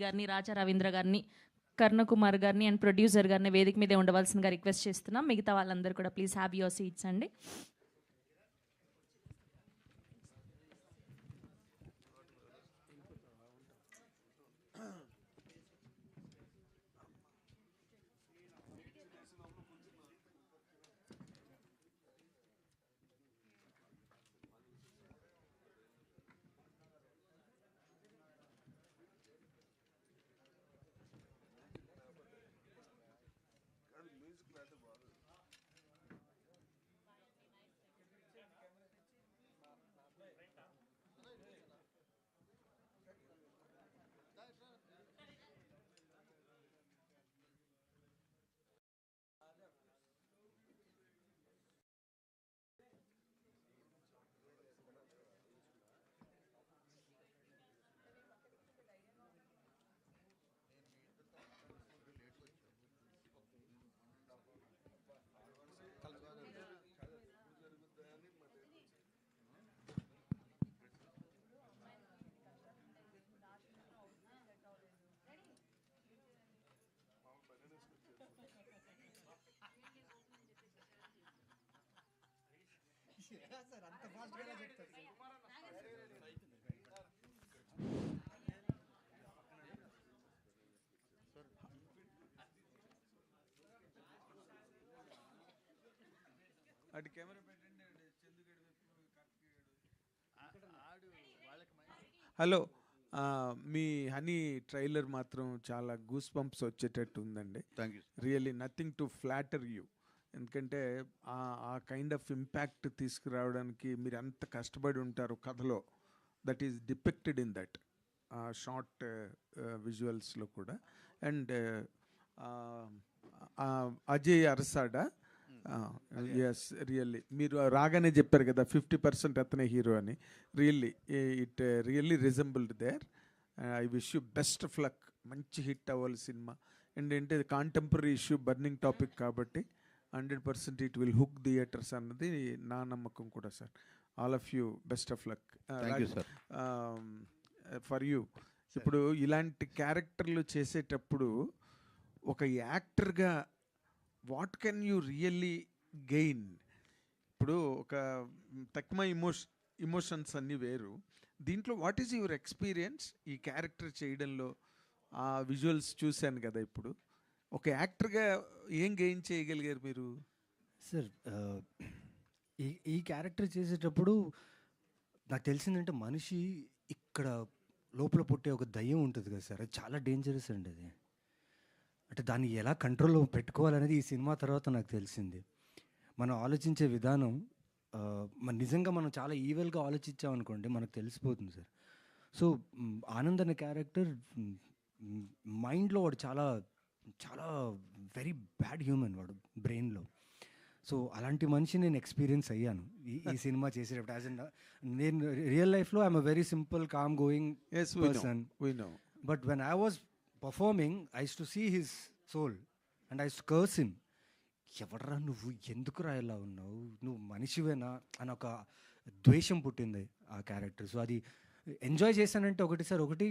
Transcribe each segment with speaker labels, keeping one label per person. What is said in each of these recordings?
Speaker 1: గారిని, రాజా రవీంద్ర గారిని, కర్ణకుమార్ గారిని అండ్ ప్రొడ్యూసర్ గారిని వేదిక మీదే ఉండవలసిందిగా రిక్వెస్ట్ చేస్తున్నాం. మిగతా వాళ్ళందరూ కూడా ప్లీజ్ హ్యావ్ యువర్ సీట్స్ అండి.
Speaker 2: అటు కెమెరా పెట్టండి. హలో, మీ హనీ ట్రైలర్ మాత్రం చాలా గూస్ బంప్స్ వచ్చేటట్టు ఉందండి.
Speaker 3: Thank you.
Speaker 2: Really nothing to flatter you. ఎందుకంటే ఆ కైండ్ ఆఫ్ ఇంపాక్ట్ తీసుకురావడానికి మీరు ఎంత కష్టపడి ఉంటారు కథలో. That is depicted in that short విజువల్స్లో కూడా. And Ajay Arasada, yes, really మీరు రాగానే చెప్పారు కదా 50% అతనే హీరో అని. Really it really resembled there. I wish you best of luck. మంచి హిట్ అవ్వాలి సినిమా. అండ్ ఏంటి కాంటెంపరీ ఇష్యూ, బర్నింగ్ టాపిక్ కాబట్టి 100% ఇట్ విల్ హుక్ థియేటర్స్ అన్నది నా నమ్మకం కూడా sir. All of you best of luck for you. ఇప్పుడు ఇలాంటి క్యారెక్టర్లు చేసేటప్పుడు ఒక యాక్టర్గా what can you really gain? ఇప్పుడు ఒక తక్కువ ఇమోషన్స్ అన్నీ వేరు. దీంట్లో వాట్ ఈజ్ యువర్ ఎక్స్పీరియన్స్ ఈ క్యారెక్టర్ చేయడంలో? ఆ విజువల్స్ చూశాను కదా. ఇప్పుడు ఒక యాక్టర్గా ఏం గెయిన్ చేయగలిగారు మీరు?
Speaker 4: సార్, ఈ క్యారెక్టర్ చేసేటప్పుడు నాకు తెలిసిందంటే మనిషి ఇక్కడ లోపల పుట్టే ఒక దయ్యం ఉంటుంది కదా సార్, అది చాలా డేంజరస్ అండి. అది అంటే దాన్ని ఎలా కంట్రోల్లో పెట్టుకోవాలనేది ఈ సినిమా తర్వాత నాకు తెలిసింది. మనం ఆలోచించే విధానం, నిజంగా మనం చాలా ఈవెల్గా ఆలోచించామనుకోండి మనకు తెలిసిపోతుంది సార్. సో ఆనంద్ అనే క్యారెక్టర్ మైండ్లో వాడు చాలా చాలా వెరీ బ్యాడ్ హ్యూమన్, వాడు బ్రెయిన్లో. సో అలాంటి మనిషి నేను ఎక్స్పీరియన్స్ అయ్యాను ఈ సినిమా చేసేటప్పుడు. యాజ్ అన్ నేను రియల్ లైఫ్లో I'm a very simple calm going person. But when I was performing, I used to see his soul and I used to curse him. ఎవడరా నువ్వు, ఎందుకురా ఇలా ఉన్నావు, నువ్వు మనిషివేనా అని ఒక ద్వేషం పుట్టింది ఆ క్యారెక్టర్. సో అది ఎంజాయ్ చేశానంటే ఒకటి సార్, ఒకటి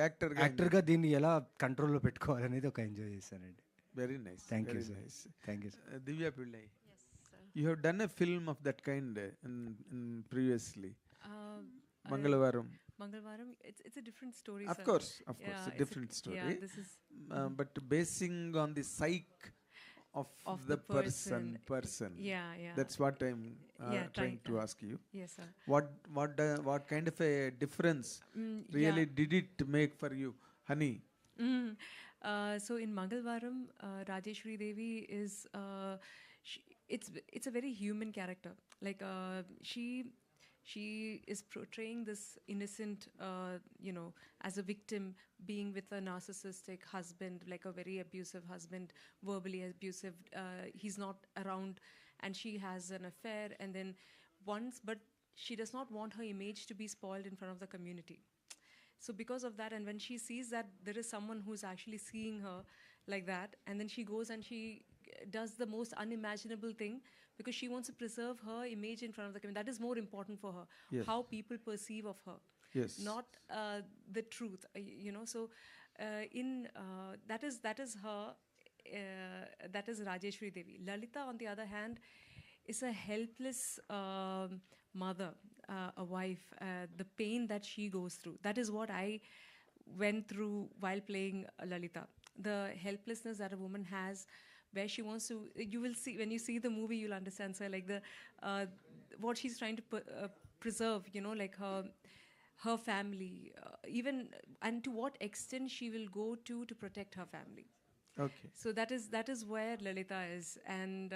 Speaker 4: యాక్టర్గా దీన్ని ఎలా కంట్రోల్లో పెట్టుకోవాలనేది ఒక ఎంజాయ్ చేశానండి.
Speaker 2: Very nice.
Speaker 4: Thank you sir. Thank you.
Speaker 2: Divya Pillai, you have done a film of that kind previously. Mangalavaram.
Speaker 5: It's a different story.
Speaker 2: Of course, a different story.
Speaker 5: Yeah, this is.
Speaker 2: But basing on the psyche of the person.
Speaker 5: Yeah.
Speaker 2: That's what I'm trying to ask you.
Speaker 5: Yes, sir.
Speaker 2: What kind of a difference really did it make for you, Honey?
Speaker 5: So in Mangalvaram, Rajeshwari Devi is. It's a very human character. Like she is portraying this innocent, as a victim, being with a narcissistic husband, like a very abusive husband, verbally abusive. He's not around and she has an affair, and then but she does not want her image to be spoiled in front of the community. So because of that, and when she sees that there is someone who's actually seeing her like that, and then she goes and she does the most unimaginable thing because she wants to preserve her image in front of the community. That is more important for her,
Speaker 2: Yes.
Speaker 5: how people perceive of her.
Speaker 2: Yes.
Speaker 5: not the truth. You know, so that is her. That is Rajeshwari Devi. Lalita, on the other hand, is a helpless mother, a wife. The pain that she goes through. That is what I went through while playing Lalita. The helplessness that a woman has, where she wants to. You will see when you see the movie, you'll understand. So like the what she's trying to preserve. You know, like her family, even, and to what extent she will go to protect her family.
Speaker 2: Okay.
Speaker 5: So that is where Lalita is, and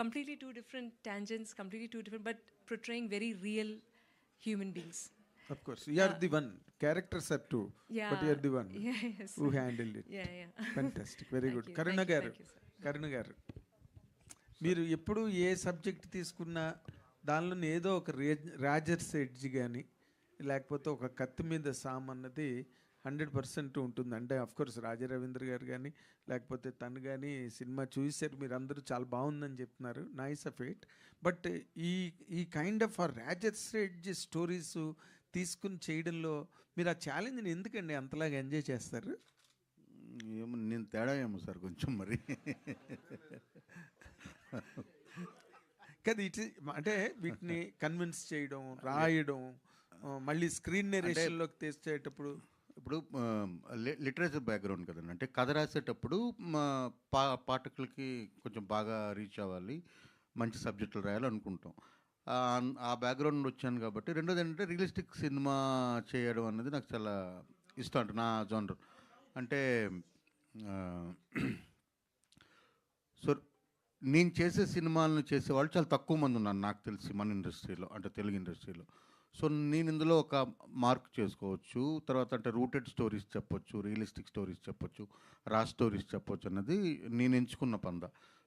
Speaker 5: completely two different tangents, completely two different, but portraying very real human beings.
Speaker 2: Of course. You are the one. Characters are two.
Speaker 5: Yeah.
Speaker 2: But you are the one
Speaker 5: Yeah, yes.
Speaker 2: who handled it.
Speaker 5: Yeah.
Speaker 2: Fantastic. Very
Speaker 5: Thank
Speaker 2: good.
Speaker 5: you,
Speaker 2: Karuna
Speaker 5: thank you,
Speaker 2: గారు,
Speaker 5: thank you, sir.
Speaker 2: కరుణ గారు, మీరు ఎప్పుడు ఏ subject తీసుకున్నా దానిలో ఏదో ఒక Rogers edge కానీ లేకపోతే ఒక కత్తి మీద సామ్ అన్నది 100% ఉంటుంది. అంటే కోర్స్ రాజా రవీంద్ర గారు కానీ లేకపోతే తను కానీ సినిమా చూసారు, మీరు అందరూ చాలా బాగుందని చెప్తున్నారు, నైస్ ఆఫ్ ఇట్. బట్ ఈ kind of Rogers edge stories తీసుకుని చేయడంలో మీరు ఆ ఛాలెంజ్ని ఎందుకండి అంతలాగా ఎంజాయ్ చేస్తారు?
Speaker 3: ఏమో నేను తేడా ఏమో సార్ కొంచెం మరి.
Speaker 2: కదా ఇట్ అంటే వీటిని కన్విన్స్ చేయడం, రాయడం, మళ్ళీ స్క్రీన్ నెరేషన్లోకి తెచ్చేటప్పుడు
Speaker 3: ఇప్పుడు లిటరేచర్ బ్యాక్గ్రౌండ్ కదండి, అంటే కథ రాసేటప్పుడు పాఠకులకి కొంచెం బాగా రీచ్ అవ్వాలి, మంచి సబ్జెక్టులు రాయాలనుకుంటాం. ఆ బ్యాక్గ్రౌండ్ వచ్చాను కాబట్టి. రెండోది ఏంటంటే రియలిస్టిక్ సినిమా చేయడం అనేది నాకు చాలా ఇష్టం, అంటే నా జోనర్. అంటే సో నేను చేసే సినిమాలను చేసేవాళ్ళు చాలా తక్కువ మంది ఉన్నారు నాకు తెలిసి మన ఇండస్ట్రీలో, అంటే తెలుగు ఇండస్ట్రీలో. సో నేను ఇందులో ఒక మార్క్ చేసుకోవచ్చు. తర్వాత అంటే రూటెడ్ స్టోరీస్ చెప్పొచ్చు, రియలిస్టిక్ స్టోరీస్ చెప్పొచ్చు, రా స్టోరీస్ చెప్పొచ్చు అన్నది నేను ఎంచుకున్న పంద.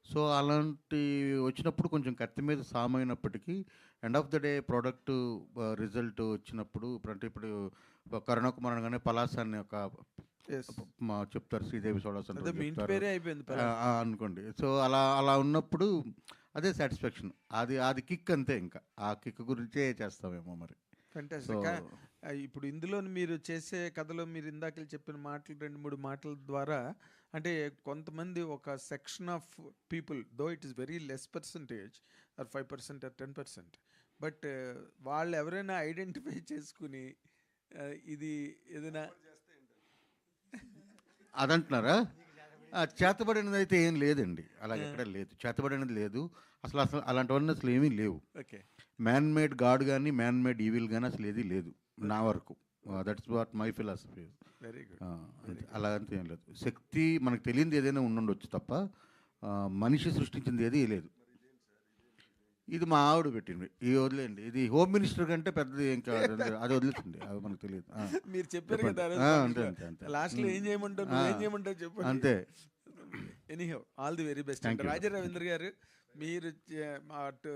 Speaker 3: సో అలాంటి వచ్చినప్పుడు కొంచెం కత్తి మీద సామైనప్పటికీ end of the day product result వచ్చినప్పుడు ఇప్పుడు కరుణ కుమార్ అనగానే పలాస అని ఒక చెప్తారు, శ్రీదేవి సోడాస్ అనుకోండి. సో అలా ఉన్నప్పుడు అదే సాటిస్ఫాక్షన్, అది కిక్ అంతే. ఇంకా ఆ కిక్ గురించే చేస్తామేమో మరి.
Speaker 2: ఫెంటాస్టిక్. ఇప్పుడు ఇందులో మీరు చేసే కథలో మీరు ఇందాక చెప్పిన మాటలు 2-3 మాటల ద్వారా అంటే కొంతమంది ఒక section of people, though it is very less percentage or 5% or 10%, but వాళ్ళు ఎవరైనా ఐడెంటిఫై చేసుకుని ఇది ఏదైనా
Speaker 3: అదంటున్నారా? చేతబడినది అయితే ఏం లేదండి, అలాగే ఎక్కడ లేదు, చేతబడినది లేదు అసలు. అలాంటివన్నీ అసలు ఏమీ లేవు.
Speaker 2: ఓకే.
Speaker 3: మ్యాన్ మేడ్ గాడ్ కానీ మ్యాన్ మేడ్ ఈవిల్ కానీ అసలు ఏది లేదు నా వరకు. That's what my philosophy.
Speaker 2: Very good.
Speaker 3: అలా అంతా ఏం లేదు. శక్తి మనకు తెలియంది ఏదైనా ఉండుండొచ్చు తప్ప మనిషి సృష్టించింది ఏది లేదు. ఇది మా ఆవిడ పెట్టింది, ఇది వదిలేండి. ఇది హోమ్ మినిస్టర్ కంటే పెద్దది ఏం కాదు, అది వదిలేసింది, అది మనకు తెలియదు.
Speaker 2: మీరు చెప్పారు కదా
Speaker 3: అంతే అంతే అంతే.
Speaker 2: లాస్ట్లో ఏం చేయమంటారు, ఏం చేయమంటారు చెప్పండి.
Speaker 3: అంతే.
Speaker 2: Anyhow all the very best. Raja Ravindra గారు, మీరు అటు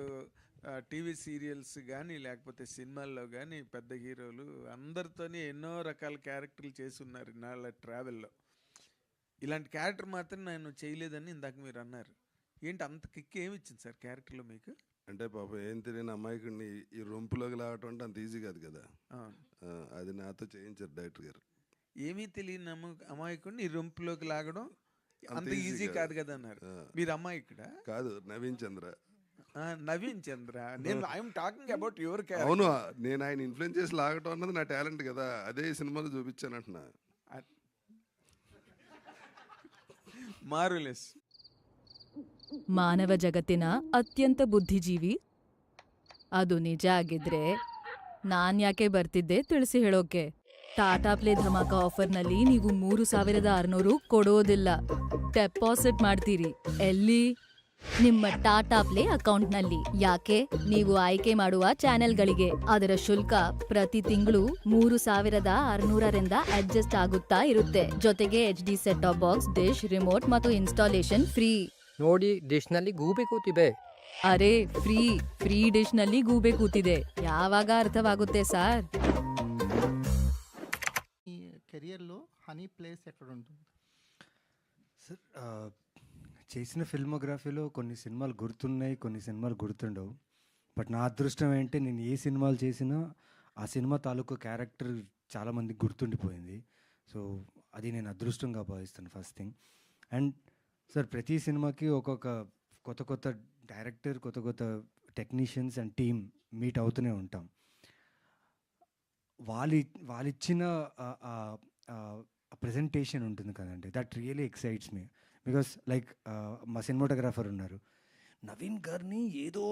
Speaker 2: టీవీ సీరియల్స్ కానీ లేకపోతే సినిమాల్లో కానీ పెద్ద హీరోలు అందరితోని ఎన్నో రకాల క్యారెక్టర్లు చేసి ఉన్నారు నాళ్ళ ట్రావెల్లో. ఇలాంటి క్యారెక్టర్ మాత్రం నేను చేయలేదని ఇందాక మీరు అన్నారు. ఏంటి అంత కిక్ ఏమి ఇచ్చింది సార్ క్యారెక్టర్లో మీకు?
Speaker 6: అంటే పాపం ఏం తెలియని అమాయకుడిని ఈ రొంపులోకి లాగటం అంటే అంత ఈజీ కాదు కదా. అది నాతో చేయించారు డైరెక్టర్ గారు.
Speaker 2: ఏమీ తెలియని అమాయకుడిని ఈ రొంపులోకి లాగడం అంత ఈజీ కాదు కదా అన్నారు. మీరు అమాయకుడా?
Speaker 6: కాదు, నవీన్ చంద్ర.
Speaker 2: నవీన్ చంద్ర. నేను I'm talking about your character.
Speaker 6: అవును, నేను ఆయన ఇన్ఫ్లుయెన్స్ చేసి లాగటం అన్నది నా టాలెంట్ కదా, అదే ఈ సినిమాలో చూపించాను అంటున్నా.
Speaker 2: మార్వెలస్.
Speaker 7: ಮಾನವ ಜಗತ್ತಿನ ಅತ್ಯಂತ ಬುದ್ಧಿಜೀವಿ ಅದು ನಿಜ ಆಗಿದ್ರೆ ನಾನ್ ಯಾಕೆ ಬರ್ತಿದ್ದೆ ತಿಳಿಸಿ ಹೇಳೋಕೆ. ಟಾಟಾ ಪ್ಲೇ ಧಮಾಕ ಆಫರ್ನಲ್ಲಿ ನೀವು 3600 ಕೊಡೋದಿಲ್ಲ, ಡೆಪಾಸಿಟ್ ಮಾಡ್ತೀರಿ. ಎಲ್ಲಿ? ನಿಮ್ಮ ಟಾಟಾ ಪ್ಲೇ ಅಕೌಂಟ್ನಲ್ಲಿ. ಯಾಕೆ? ನೀವು ಆಯ್ಕೆ ಮಾಡುವ ಚಾನೆಲ್ಗಳಿಗೆ. ಅದರ ಶುಲ್ಕ ಪ್ರತಿ ತಿಂಗಳು 3600ರಿಂದ ಅಡ್ಜಸ್ಟ್ ಆಗುತ್ತಾ ಇರುತ್ತೆ. ಜೊತೆಗೆ HD set top box, dish, remote ಮತ್ತು ಇನ್ಸ್ಟಾಲೇಷನ್ ಫ್ರೀ.
Speaker 8: ನೋಡಿ, ಡಿಶ್ನಲ್ಲಿ ಗೂಬೆ ಕೂತಿದೆ.
Speaker 7: ಅರೆ ಫ್ರೀ ಡಿಶ್ನಲ್ಲಿ ಗೂಬೆ ಕೂತಿದೆ. ಯಾವಾಗ ಅರ್ಥವಾಗುತ್ತೆ ಸಾರ್?
Speaker 9: ఈ కెరియర్లో హనీ ప్లేస్ ఎక్కడ ఉంటుంది
Speaker 4: సార్? చేసిన ఫిల్మోగ్రఫీలో కొన్ని సినిమాలు గుర్తున్నాయి, కొన్ని సినిమాలు గుర్తుండవు. బట్ నా అదృష్టం ఏంటంటే నేను ఏ సినిమాలు చేసినా ఆ సినిమా తాలూకు క్యారెక్టర్ చాలామందికి గుర్తుండిపోయింది. సో అది నేను అదృష్టంగా భావిస్తాను ఫస్ట్ థింగ్. అండ్ సార్ ప్రతి సినిమాకి ఒక్కొక్క కొత్త కొత్త డైరెక్టర్, కొత్త కొత్త టెక్నీషియన్స్ అండ్ టీమ్ మీట్ అవుతూనే ఉంటాం. వాళ్ళిచ్చిన ప్రెజెంటేషన్ ఉంటుంది కదండి, that really excites me. Because like మా సినిమాటోగ్రాఫర్ ఉన్నారు, నవీన్ గారిని ఏదో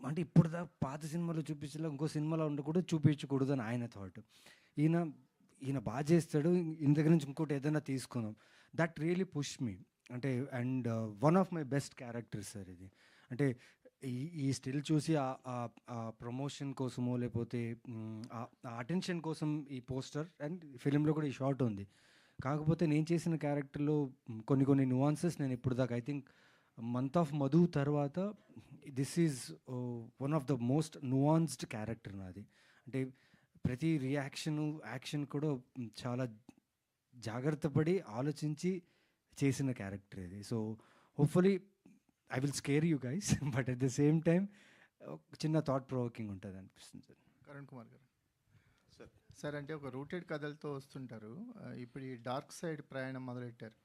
Speaker 4: అంటే ఇప్పుడు పాత సినిమాలో చూపించేలా ఇంకో సినిమాలో ఉండకూడదు, చూపించకూడదు అని ఆయన థాట్. ఈయన బాగా చేస్తాడు, ఈయన దగ్గర నుంచి ఇంకోటి ఏదైనా తీసుకుందాం, దట్ రియలీ పుష్ మీ. అంటే and one of my best characters sir ఇది. అంటే ఈ స్టిల్ చూసి ఆ ప్రమోషన్ కోసమో లేకపోతే ఆ అటెన్షన్ కోసం ఈ పోస్టర్ అండ్ ఫిలింలో కూడా ఈ షార్ట్ ఉంది. కాకపోతే నేను చేసిన క్యారెక్టర్లో కొన్ని నువాన్సెస్ నేను ఇప్పుడు దాకా I think month of Madhu తర్వాత this is one of the most nuanced character నాది. అంటే ప్రతి యాక్షన్ కూడా చాలా జాగ్రత్త పడి ఆలోచించి చేసిన క్యారెక్టర్ ఇది. So hopefully I will scare you guys, but at the same time చిన్న థాట్ ప్రొవోకింగ్ ఉంటుంది అనిపిస్తుంది సార్.
Speaker 9: కరణ్ కుమార్ గారు సార్, అంటే ఒక రూటెడ్ కథలతో వస్తుంటారు, ఇప్పుడు ఈ డార్క్ సైడ్ ప్రయాణం మొదలెట్టారు.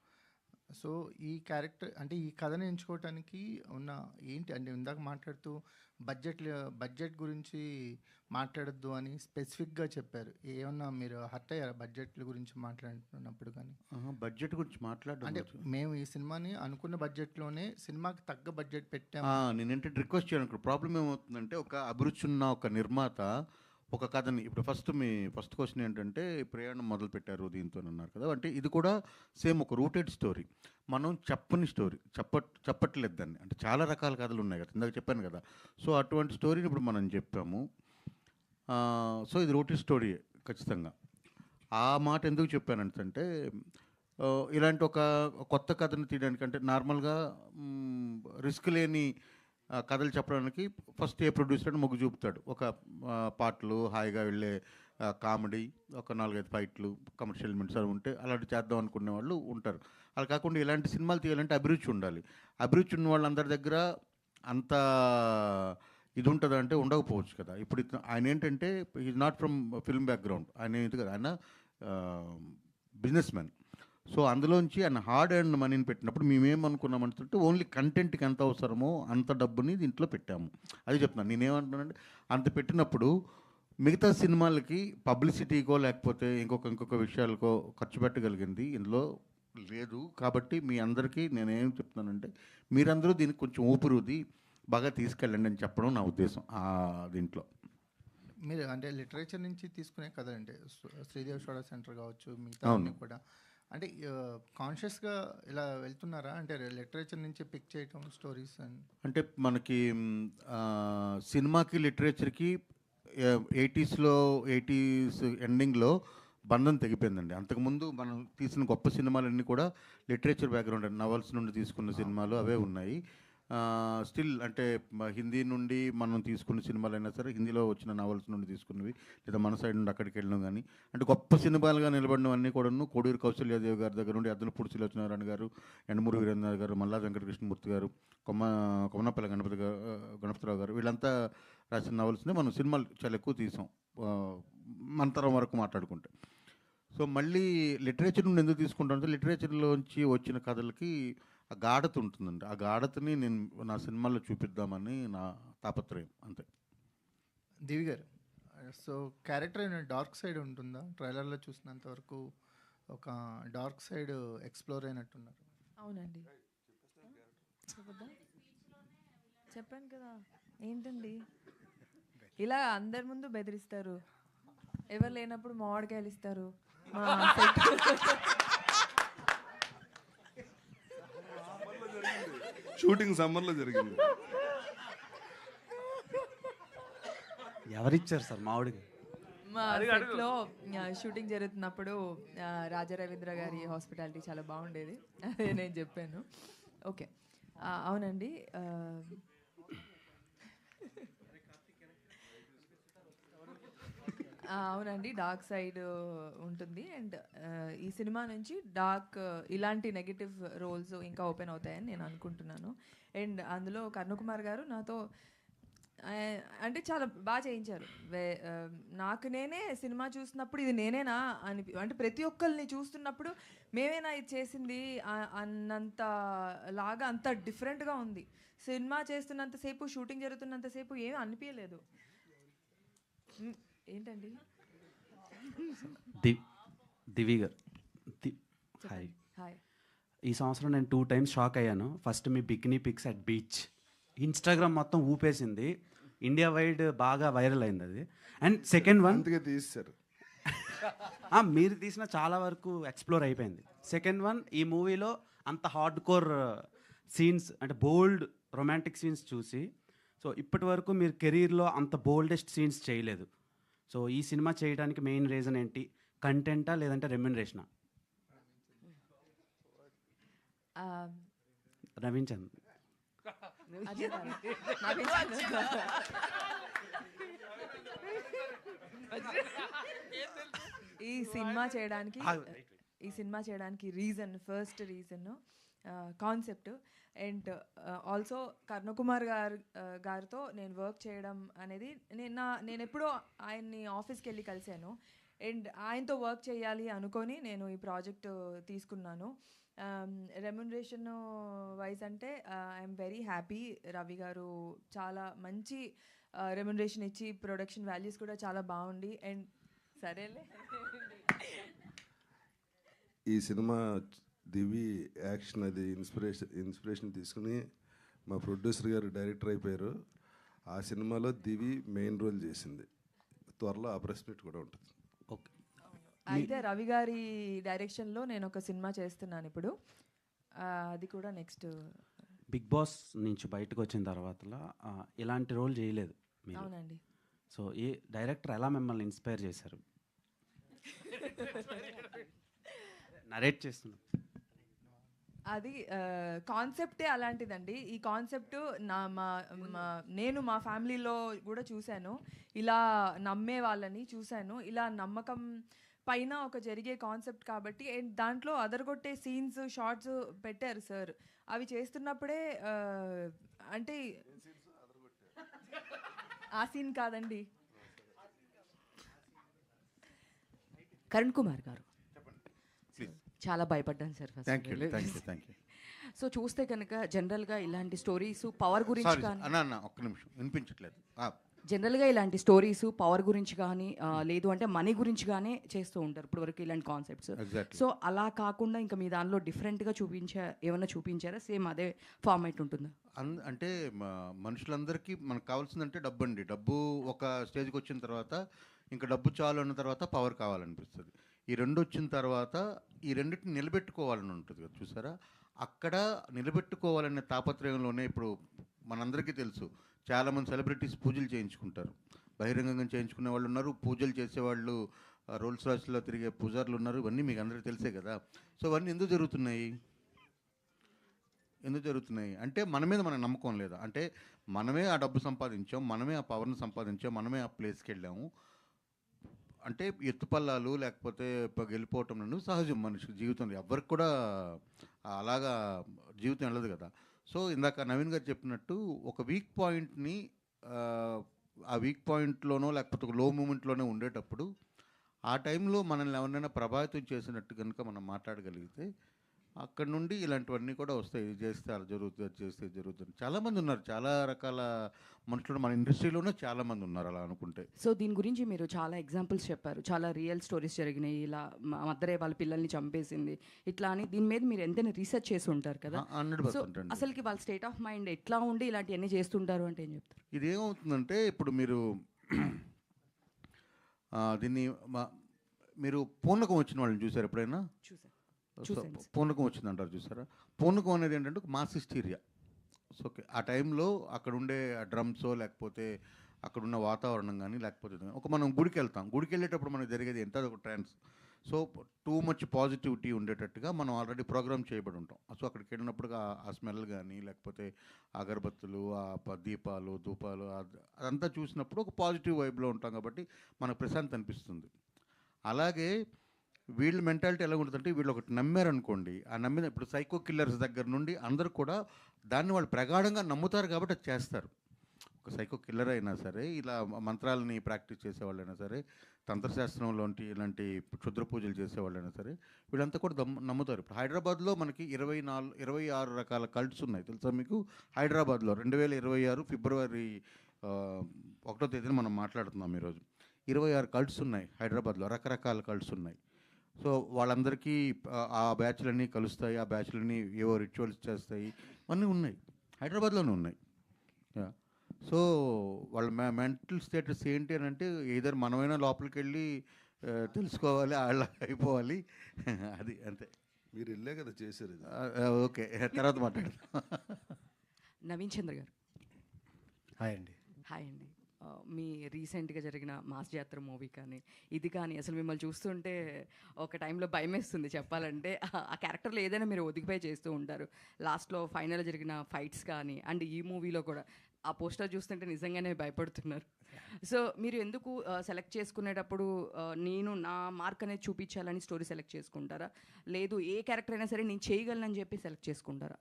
Speaker 9: సో ఈ క్యారెక్టర్ అంటే ఈ కథను ఎంచుకోవటానికి ఉన్న ఏంటి అంటే ఇందాక మాట్లాడుతూ బడ్జెట్ గురించి మాట్లాడొద్దు అని స్పెసిఫిక్గా చెప్పారు. ఏమన్నా మీరు హర్ట్ అయ్యారా బడ్జెట్ల గురించి మాట్లాడుతున్నప్పుడు? కానీ
Speaker 3: బడ్జెట్ గురించి మాట్లాడడం
Speaker 9: అంటే మేము ఈ సినిమాని అనుకున్న బడ్జెట్లోనే సినిమాకి తగ్గ బడ్జెట్ పెట్టాము.
Speaker 3: నేను ఏంటంటే రిక్వెస్ట్ చేయను. ప్రాబ్లం ఏమవుతుందంటే ఒక అభిరుచి ఉన్న ఒక నిర్మాత ఒక కథని ఇప్పుడు ఫస్ట్ క్వశ్చన్ ఏంటంటే ప్రయాణం మొదలు పెట్టారు దీంతో అన్నారు కదా, అంటే ఇది కూడా సేమ్ ఒక రూటెడ్ స్టోరీ. మనం చెప్పని స్టోరీ చెప్పట్లేదు దాన్ని, అంటే చాలా రకాల కథలు ఉన్నాయి కదా, ఇందాక చెప్పాను కదా. సో అటువంటి స్టోరీని ఇప్పుడు మనం చెప్పాము. సో ఇది రూటెడ్ స్టోరీ ఖచ్చితంగా. ఆ మాట ఎందుకు చెప్పానంటే ఇలాంటి ఒక కొత్త కథను తీయడానికి, అంటే నార్మల్గా రిస్క్ లేని కథలు చెప్పడానికి ఫస్ట్ ఏ ప్రొడ్యూసర్ మొగ్గు చూపుతాడు. ఒక పాటలు హాయిగా వెళ్ళే కామెడీ, ఒక 4-5 ఫైట్లు, కమర్షియల్ ఎలిమెంట్స్ అవి ఉంటే అలాంటి చేద్దాం అనుకునే వాళ్ళు ఉంటారు. అలా కాకుండా ఇలాంటి సినిమాలు తీయాలంటే అభిరుచి ఉండాలి. అభిరుచి ఉన్న వాళ్ళందరి దగ్గర అంత ఇది ఉంటుంది అంటే ఉండకపోవచ్చు కదా. ఇప్పుడు ఆయన ఏంటంటే is not from film background, ఆయన ఇది కదా, ఆయన బిజినెస్ మ్యాన్. సో అందులోంచి ఆయన హార్డ్ అండ్ మనీని పెట్టినప్పుడు మేమేమనుకున్నామంటే ఓన్లీ కంటెంట్కి ఎంత అవసరమో అంత డబ్బుని దీంట్లో పెట్టాము. అది చెప్తున్నాను. నేనేమంటున్నానంటే అంత పెట్టినప్పుడు మిగతా సినిమాలకి పబ్లిసిటీకో లేకపోతే ఇంకొక విషయాలకో ఖర్చు పెట్టగలిగింది ఇందులో లేదు. కాబట్టి మీ అందరికీ నేనేం చెప్తున్నానంటే మీరందరూ దీనికి కొంచెం ఊపిరుది బాగా తీసుకెళ్ళండి అని చెప్పడం నా ఉద్దేశం. దీంట్లో
Speaker 9: మీరు అంటే లిటరేచర్ నుంచి తీసుకునే కథలంటే శ్రీదేవి సోడా సెంటర్ కావచ్చు, మిగతా కూడా అంటే కాన్షియస్గా ఇలా వెళ్తున్నారా? అంటే లిటరేచర్ నుంచి పిక్ చేయటం స్టోరీస్
Speaker 3: అంటే మనకి సినిమాకి లిటరేచర్కి 80s ఎండింగ్లో బంధం తెగిపోయిందండి. అంతకుముందు మనం తీసిన గొప్ప సినిమాలన్నీ కూడా లిటరేచర్ బ్యాక్గ్రౌండ్ అండి, నవల్స్ నుండి తీసుకున్న సినిమాలు అవే ఉన్నాయి. స్టిల్ అంటే హిందీ నుండి మనం తీసుకున్న సినిమాలైనా సరే హిందీలో వచ్చిన నవల్స్ నుండి తీసుకున్నవి, లేదా మన సైడ్ నుండి అక్కడికి వెళ్ళినాం. కానీ అంటే గొప్ప సినిమాలుగా నిలబడినవన్నీ కూడాను కోడూరు కౌశల్యాదేవి గారి దగ్గర నుండి అద్దలపూడి శ్రీలక్ష్మీనారాయణ గారు, ఎండమూరి వీరేంద్ర గారు, మల్లా వెంకటకృష్ణమూర్తి గారు, కొమ్మనపల్లి గణపతిరావు గారు, వీళ్ళంతా రాసిన నవల్స్ని మనం సినిమాలు చాలా ఎక్కువ తీసాం మన తరం వరకు మాట్లాడుకుంటే. సో మళ్ళీ లిటరేచర్ నుండి ఎందుకు తీసుకుంటానంటే లిటరేచర్లోంచి వచ్చిన కథలకి ఆ గాఢత ఉంటుందండి. ఆ గాఢతని నేను నా సినిమాల్లో చూపిద్దామని నా తాపత్రయం, అంతే.
Speaker 9: దివి గారు, సో క్యారెక్టర్ అయిన డార్క్ సైడ్ ఉంటుందా? ట్రైలర్లో చూసినంత వరకు ఒక డార్క్ సైడ్ ఎక్స్ప్లోర్ అయినట్టున్నారు.
Speaker 10: అవునండి, చెప్పాను కదా. ఏంటండి ఇలా అందరి ముందు బెదిరిస్తారు, ఎవరు లేనప్పుడు మామిడికాయలు ఇస్తారు.
Speaker 6: షూటింగ్ సమ్మర్లో జరిగింది.
Speaker 4: ఎవరిచ్చారు సార్ మామిడికి?
Speaker 10: మా సెట్లో షూటింగ్ జరుగుతున్నప్పుడు రాజా రవీంద్ర గారి హాస్పిటాలిటీ చాలా బాగుండేది, అదే నేను చెప్పాను. ఓకే, అవునండి. అవునండి, డార్క్ సైడ్ ఉంటుంది. అండ్ ఈ సినిమా నుంచి ఇలాంటి నెగిటివ్ రోల్స్ ఇంకా ఓపెన్ అవుతాయని నేను అనుకుంటున్నాను. అండ్ అందులో కర్ణ కుమార్ గారు నాతో అంటే చాలా బాగా చేయించారు. నాకు నేనే సినిమా చూసినప్పుడు ఇది నేనేనా అంటే ప్రతి ఒక్కరిని చూస్తున్నప్పుడు మేమేనా ఇది చేసింది అన్నంత లాగా అంత డిఫరెంట్గా ఉంది. సినిమా చేస్తున్నంతసేపు, షూటింగ్ జరుగుతున్నంతసేపు ఏమీ అనిపించలేదు. ఏంటండి?
Speaker 11: దివి గారు, హాయ్.
Speaker 10: హాయ్.
Speaker 11: ఈ సంవత్సరం నేను 2 times షాక్ అయ్యాను. ఫస్ట్ మీ bikini pics at beach, Instagram మొత్తం ఊపేసింది, ఇండియా వైడ్ బాగా వైరల్ అయింది అది. అండ్ సెకండ్ వన్
Speaker 6: తీస్తారు,
Speaker 11: మీరు తీసిన చాలా వరకు ఎక్స్ప్లోర్ అయిపోయింది. సెకండ్ వన్, ఈ మూవీలో అంత హార్డ్ కోర్ సీన్స్ అంటే బోల్డ్ రొమాంటిక్ సీన్స్ చూసి, సో ఇప్పటి వరకు మీరు కెరీర్లో అంత బోల్డెస్ట్ సీన్స్ చేయలేదు. సో ఈ సినిమా చేయడానికి మెయిన్ రీజన్ ఏంటి? కంటెంటా లేదంటే రెమ్యునరేషనా? రవించంద్
Speaker 10: ఈ సినిమా చేయడానికి first reason concept. And also Karnakumar గారితో నేను వర్క్ చేయడం అనేది నేను ఎప్పుడో ఆయన్ని ఆఫీస్కి వెళ్ళి కలిశాను. అండ్ ఆయనతో వర్క్ చేయాలి అనుకొని నేను ఈ ప్రాజెక్ట్ తీసుకున్నాను. రెమ్యునరేషన్ వైజ్ అంటే ఐఎమ్ వెరీ హ్యాపీ. రవి గారు చాలా మంచి రెమ్యునరేషన్ ఇచ్చి, ప్రొడక్షన్ వాల్యూస్ కూడా చాలా బాగుండి. అండ్ సరేలే,
Speaker 6: ఈ సినిమా దివి యాక్షన్ అది ఇన్స్పిరేషన్ తీసుకుని మా ప్రొడ్యూసర్ గారు డైరెక్టర్ అయిపోయారు. ఆ సినిమాలో దివి మెయిన్ రోల్ చేసింది. త్వరలో ఆ ప్రెస్ మీట్ కూడా ఉంటుంది.
Speaker 11: ఓకే.
Speaker 10: అయితే రవి గారి డైరెక్షన్లో నేను ఒక సినిమా చేస్తున్నాను ఇప్పుడు. అది కూడా నెక్స్ట్.
Speaker 11: బిగ్ బాస్ నుంచి బయటకు వచ్చిన తర్వాత ఇలాంటి రోల్ చేయలేదు మీరు.
Speaker 10: అవునండి.
Speaker 11: సో ఏ డైరెక్టర్ ఎలా మిమ్మల్ని ఇన్స్పైర్ చేశారు? నరేట్ చేస్తున్నా.
Speaker 10: అది కాన్సెప్టే అలాంటిదండి. ఈ కాన్సెప్ట్ నేను మా ఫ్యామిలీలో కూడా చూశాను. ఇలా నమ్మే వాళ్ళని చూశాను. ఇలా నమ్మకం పైన ఒక జరిగే కాన్సెప్ట్ కాబట్టి. అండ్ దాంట్లో అదరగొట్టే సీన్స్, షార్ట్స్ పెట్టారు సార్. అవి చేస్తున్నప్పుడే అంటే ఆ సీన్ కాదండి.
Speaker 12: కరణ్ కుమార్ గారు, చాలా భయపడ్డాను sir first.
Speaker 3: Thank you.
Speaker 12: So చూస్తే కనుక జనరల్గా ఇలాంటి స్టోరీస్ పవర్ గురించి కానీ,
Speaker 3: ఒక్క నిమిషం వినిపించట్లేదు.
Speaker 12: జనరల్గా ఇలాంటి స్టోరీస్ పవర్ గురించి కానీ లేదు అంటే మనీ గురించి కానీ చేస్తూ ఉంటారు ఇప్పుడు వరకు ఇలాంటి కాన్సెప్ట్స్. సో అలా కాకుండా ఇంకా మీ దానిలో డిఫరెంట్గా ఏమైనా చూపించారా? సేమ్ అదే ఫార్మాట్ ఉంటుందా?
Speaker 3: అంటే మనుషులందరికీ మనకు కావాల్సిందంటే డబ్బు అండి. డబ్బు ఒక స్టేజ్కి వచ్చిన తర్వాత ఇంకా డబ్బు చాలు అన్న తర్వాత పవర్ కావాలనిపిస్తుంది. ఈ రెండు వచ్చిన తర్వాత ఈ రెండింటిని నిలబెట్టుకోవాలని ఉంటుంది కదా, చూసారా? అక్కడ నిలబెట్టుకోవాలనే తాపత్రయంలోనే ఇప్పుడు మనందరికీ తెలుసు, చాలామంది సెలబ్రిటీస్ పూజలు చేయించుకుంటారు. బహిరంగంగా చేయించుకునే వాళ్ళు ఉన్నారు, పూజలు చేసేవాళ్ళు రోల్స్ రాయ్స్లో తిరిగే పూజారులు ఉన్నారు. ఇవన్నీ మీకు అందరికీ తెలిసే కదా. సో ఇవన్నీ ఎందుకు జరుగుతున్నాయి అంటే మన మీద మన నమ్మకం లేదా? అంటే మనమే ఆ డబ్బు సంపాదించాం, మనమే ఆ పవర్ని సంపాదించాం, మనమే ఆ ప్లేస్కి వెళ్ళాము. అంటే ఎత్తుపల్లాలు లేకపోతే గెలిపోవటం నుండి సహజం మనిషి జీవితంలో. ఎవరికి కూడా అలాగా జీవితం వెళ్ళదు కదా. సో ఇందాక నవీన్ గారు చెప్పినట్టు ఒక వీక్ పాయింట్ని ఆ వీక్ పాయింట్లోనో లేకపోతే ఒక లో మూమెంట్లోనే ఉండేటప్పుడు ఆ టైంలో మనల్ని ఎవరినైనా ప్రభావితం చేసినట్టు కనుక మనం మాట్లాడగలిగితే అక్కడ నుండి ఇలాంటివన్నీ కూడా వస్తాయి. ఇది చేస్తే అలా జరుగుతుంది, అది చేస్తే జరుగుతుంది. చాలామంది ఉన్నారు, చాలా రకాల మనుషులు మన ఇండస్ట్రీలోనే చాలామంది ఉన్నారు అలా అనుకుంటే.
Speaker 12: సో దీని గురించి మీరు చాలా ఎగ్జాంపుల్స్ చెప్పారు, చాలా రియల్ స్టోరీస్ జరిగినాయి. ఇలా మద్దరే వాళ్ళ పిల్లల్ని చంపేసింది ఇట్లా అని. దీని మీద మీరు ఎంతైనా రీసెర్చ్ చేసి ఉంటారు కదా. సో అసలుకి వాళ్ళ స్టేట్ ఆఫ్ మైండ్ ఎట్లా ఉండి ఇలాంటివన్నీ చేస్తుంటారు అంటే ఏం చెప్తారు?
Speaker 3: ఇదేమవుతుందంటే ఇప్పుడు దీన్ని మీరు పూర్ణకం వచ్చిన వాళ్ళని చూసారు ఎప్పుడైనా? పూర్ణకం వచ్చిందంటారు చూసారా? పూర్ణకం అనేది ఏంటంటే ఒక మాస్ హిస్టీరియా. సో ఓకే, ఆ టైంలో అక్కడ ఉండే డ్రమ్సో లేకపోతే అక్కడున్న వాతావరణం కానీ లేకపోతే ఒక మనం గుడికి వెళ్తాం, గుడికి వెళ్ళేటప్పుడు మనకు జరిగేది ఎంత ఒక ట్రాన్స్. సో టూ మచ్ పాజిటివిటీ ఉండేటట్టుగా మనం ఆల్రెడీ ప్రోగ్రామ్ చేయబడి ఉంటాం. సో అక్కడికి వెళ్ళినప్పుడు ఆ స్మెల్ కానీ లేకపోతే అగరబత్తులు, ఆ దీపాలు, ధూపాలు అదంతా చూసినప్పుడు ఒక పాజిటివ్ వైబ్లో ఉంటాం కాబట్టి మనకు ప్రశాంత్ అనిపిస్తుంది. అలాగే వీళ్ళ మెంటాలిటీ ఎలా ఉంటుందంటే వీళ్ళు ఒకటి నమ్మారనుకోండి, ఆ నమ్మిన ఇప్పుడు సైకో కిల్లర్స్ దగ్గర నుండి అందరూ కూడా దాన్ని వాళ్ళు ప్రగాఢంగా నమ్ముతారు కాబట్టి అది చేస్తారు. ఒక సైకో కిల్లర్ అయినా సరే, ఇలా మంత్రాలని ప్రాక్టీస్ చేసేవాళ్ళైనా సరే, తంత్రశాస్త్రంలోంటి ఇలాంటి క్షుద్ర పూజలు చేసేవాళ్ళైనా సరే, వీళ్ళంతా కూడా నమ్ముతారు. ఇప్పుడు హైదరాబాద్లో మనకి 26 రకాల కల్ట్స్ ఉన్నాయి, తెలుసా మీకు? హైదరాబాద్లో 2026 ఫిబ్రవరి 1వ తేదీన మనం మాట్లాడుతున్నాం ఈరోజు. 26 కల్ట్స్ ఉన్నాయి హైదరాబాద్లో, రకరకాల కల్ట్స్ ఉన్నాయి. సో వాళ్ళందరికీ ఆ బ్యాచ్లన్నీ కలుస్తాయి, ఆ బ్యాచ్లన్నీ ఏవో రిచువల్స్ చేస్తాయి, అన్నీ ఉన్నాయి, హైదరాబాద్లోనే ఉన్నాయి. సో వాళ్ళ మెంటల్ స్టేటస్ ఏంటి అని అంటే, ఏదర్ మనమైనా లోపలికి వెళ్ళి తెలుసుకోవాలి, వాళ్ళ అయిపోవాలి, అది అంతే.
Speaker 6: మీరు వెళ్ళే కదా చేశారు ఇది.
Speaker 3: ఓకే, తర్వాత మాట్లాడదాం.
Speaker 12: నవీన్ చంద్ర గారు.
Speaker 4: హాయ్ అండి.
Speaker 12: హాయ్ అండి. మీ రీసెంట్గా జరిగిన మాస్ జాతర మూవీ కానీ ఇది కానీ అసలు మిమ్మల్ని చూస్తుంటే ఒక టైంలో భయమేస్తుంది చెప్పాలంటే. ఆ క్యారెక్టర్లో ఏదైనా మీరు ఒదిగిపోయి చేస్తూ ఉంటారు. లాస్ట్లో ఫైనల్ జరిగిన ఫైట్స్ కానీ అండ్ ఈ మూవీలో కూడా ఆ పోస్టర్ చూస్తుంటే నిజంగానే భయపడుతున్నారు. సో మీరు ఎందుకు సెలెక్ట్ చేసుకునేటప్పుడు నేను నా మార్క్ అనేది చూపించాలని స్టోరీ సెలెక్ట్ చేసుకుంటారా, లేదు ఏ క్యారెక్టర్ అయినా సరే నేను చేయగలనని చెప్పి సెలెక్ట్ చేసుకుంటారా?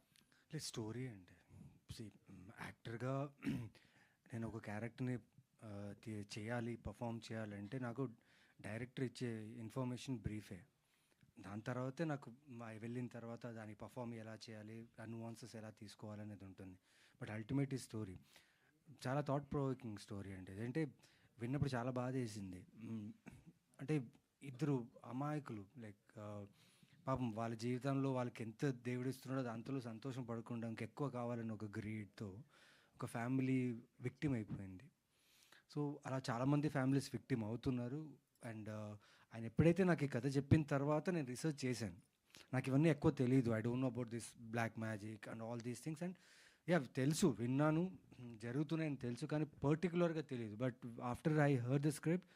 Speaker 4: లేదు, స్టోరీ అండి. యాక్టర్గా నేను ఒక క్యారెక్టర్ని చేయాలి, పర్ఫామ్ చేయాలంటే నాకు డైరెక్టర్ ఇచ్చే ఇన్ఫర్మేషన్ బ్రీఫే. దాని తర్వాతే నాకు వెళ్ళిన తర్వాత దాన్ని పర్ఫామ్ ఎలా చేయాలి, ఆ నువాన్సెస్ ఎలా తీసుకోవాలనేది ఉంటుంది. బట్ అల్టిమేట్ ఈ స్టోరీ చాలా థాట్ ప్రొవోకింగ్ స్టోరీ అండి. అంటే విన్నప్పుడు చాలా బాధ వేసింది. అంటే ఇద్దరు అమాయకులు, లైక్ పాపం వాళ్ళ జీవితంలో వాళ్ళకి ఎంత దేవుడిస్తున్నాడో దాంతో సంతోషం పడకుండా ఇంకెక్కువ కావాలని ఒక గ్రీడ్తో ఒక ఫ్యామిలీ విక్టిమ్ అయిపోయింది. సో అలా చాలామంది ఫ్యామిలీస్ విక్టిమ్ అవుతున్నారు. అండ్ ఆయన ఎప్పుడైతే నాకు ఈ కథ చెప్పిన తర్వాత నేను రీసెర్చ్ చేశాను. నాకు ఇవన్నీ ఎక్కువ తెలియదు. I don't know about this black magic and all these things. And తెలుసు, విన్నాను, జరుగుతున్నాయని తెలుసు, కానీ పర్టికులర్గా తెలియదు. But after I heard the script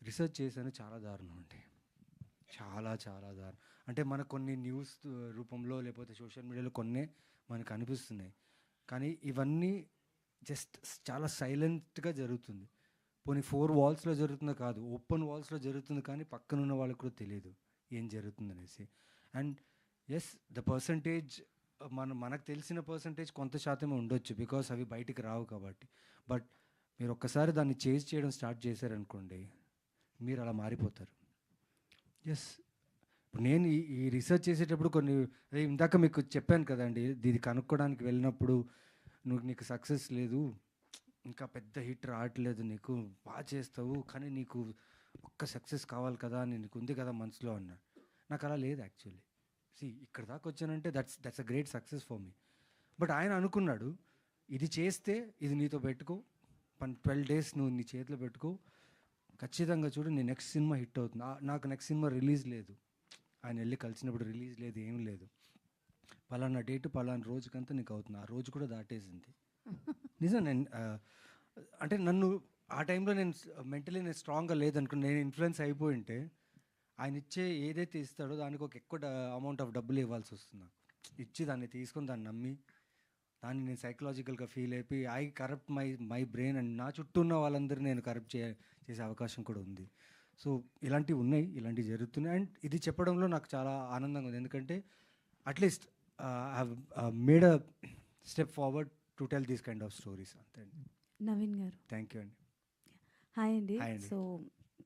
Speaker 4: research చేశాను. చాలా దారుణం అండి, చాలా చాలా దారుణం. అంటే మనకు కొన్ని న్యూస్ రూపంలో లేకపోతే సోషల్ మీడియాలో కొన్నే మనకు అనిపిస్తున్నాయి, కానీ ఇవన్నీ జస్ట్ చాలా సైలెంట్గా జరుగుతుంది. పోనీ 4 వాల్స్లో జరుగుతుందో కాదు, ఓపెన్ వాల్స్లో జరుగుతుంది, కానీ పక్కనున్న వాళ్ళకు కూడా తెలియదు ఏం జరుగుతుంది అనేసి. అండ్ ఎస్, ద పర్సంటేజ్ మనకు తెలిసిన పర్సంటేజ్ కొంత శాతమే ఉండొచ్చు, బికాస్ అవి బయటికి రావు కాబట్టి. బట్ మీరు ఒక్కసారి దాన్ని చేజ్ చేయడం స్టార్ట్ చేశారనుకోండి, మీరు అలా మారిపోతారు. ఎస్, ఇప్పుడు నేను ఈ రీసెర్చ్ చేసేటప్పుడు కొన్ని ఇందాక మీకు చెప్పాను కదండి, ఇది కనుక్కోవడానికి వెళ్ళినప్పుడు నీకు సక్సెస్ లేదు, ఇంకా పెద్ద హిట్ రావట్లేదు, నీకు బాగా చేస్తావు, కానీ నీకు ఒక్క సక్సెస్ కావాలి కదా, నీకు ఉంది కదా మనసులో అన్నా. నాకు అలా లేదు యాక్చువల్లీ. ఇక్కడ దాకా వచ్చానంటే that's a great success for me. But ఆయన అనుకున్నాడు, ఇది చేస్తే ఇది నీతో పెట్టుకో, 12 days నువ్వు నీ చేతిలో పెట్టుకో, ఖచ్చితంగా చూడు నీ నెక్స్ట్ సినిమా హిట్ అవుతుంది. నాకు నెక్స్ట్ సినిమా రిలీజ్ లేదు, ఆయన వెళ్ళి కలిసినప్పుడు రిలీజ్ లేదు, ఏం లేదు. పలానా డేటు పలానా రోజుకంతా నీకు అవుతుంది. ఆ రోజు కూడా దాటేసింది. నిజం. నేను అంటే నన్ను ఆ టైంలో నేను మెంటలీ నేను స్ట్రాంగ్గా లేదనుకుని నేను ఇన్ఫ్లుయెన్స్ అయిపోయి ఉంటే ఆయన ఇచ్చే ఏదైతే ఇస్తాడో దానికి ఒక ఎక్కువ అమౌంట్ ఆఫ్ డబ్బులు ఇవ్వాల్సి వస్తుంది నాకు. ఇచ్చి దాన్ని తీసుకొని దాన్ని నమ్మి దాన్ని నేను సైకలాజికల్గా ఫీల్ అయిపోయి I corrupt my brain and నా చుట్టూ ఉన్న వాళ్ళందరినీ నేను కరప్ట్ చేసే అవకాశం కూడా ఉంది. సో ఇలాంటివి ఉన్నాయి, ఇలాంటివి జరుగుతున్నాయి. అండ్ ఇది చెప్పడంలో నాకు చాలా ఆనందంగా ఉంది, ఎందుకంటే at least I have made a step forward to tell these kind of stories. అంతే అండి.
Speaker 13: నవీన్ గారు,
Speaker 4: థ్యాంక్ యూ అండి.
Speaker 13: హాయ్ అండి. సో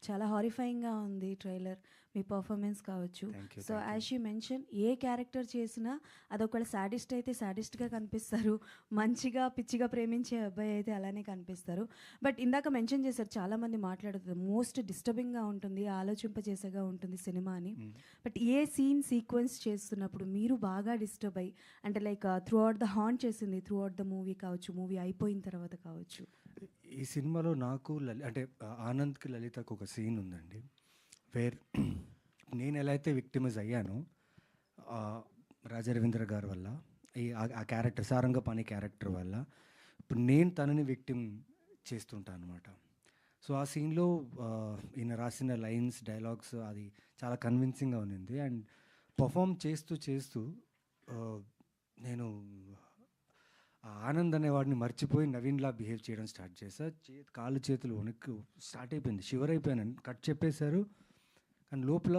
Speaker 13: చాలా హారిఫైయింగ్గా ఉంది ట్రైలర్, మీ పర్ఫార్మెన్స్ కావచ్చు. So as she mention, A character చేసినా అదొకళ్ళ సాడిస్ట్ అయితే సాడిస్ట్గా కనిపిస్తారు, మంచిగా పిచ్చిగా ప్రేమించే అబ్బాయి అయితే అలానే కనిపిస్తారు. బట్ ఇందాక మెన్షన్ చేశారు, చాలామంది మాట్లాడుతుంది మోస్ట్ డిస్టర్బింగ్గా ఉంటుంది, ఆలోచింపజేసేగా ఉంటుంది సినిమా అని. బట్ ఏ సీన్ సీక్వెన్స్ చేస్తున్నప్పుడు మీరు బాగా డిస్టర్బ్ అయ్యి, అంటే like through out the haunt చేసింది, త్రూ అవుట్ ద మూవీ కావచ్చు, మూవీ అయిపోయిన తర్వాత కావచ్చు?
Speaker 4: ఈ సినిమాలో నాకు అంటే ఆనంద్కి లలితకు ఒక సీన్ ఉందండి, వేర్ నేను ఎలా అయితే విక్టిమైజ్ అయ్యానో రాజా రవీంద్ర గారి వల్ల, ఆ క్యారెక్టర్ సారంగపాణి క్యారెక్టర్ వల్ల, ఇప్పుడు నేను తనని విక్టిమ్ చేస్తుంటాను అనమాట. సో ఆ సీన్లో ఈయన రాసిన లైన్స్, డైలాగ్స్ అది చాలా కన్విన్సింగ్గా ఉన్నింది. అండ్ పర్ఫామ్ చేస్తూ నేను ఆనంద్ అనేవాడిని మర్చిపోయి నవీన్లా బిహేవ్ చేయడం స్టార్ట్ చేశా. కాళ్ళు చేతులు వణుకు స్టార్ట్ అయిపోయింది, షివర్ అయిపోయాను. కట్ చెప్పేశారు, కానీ లోపల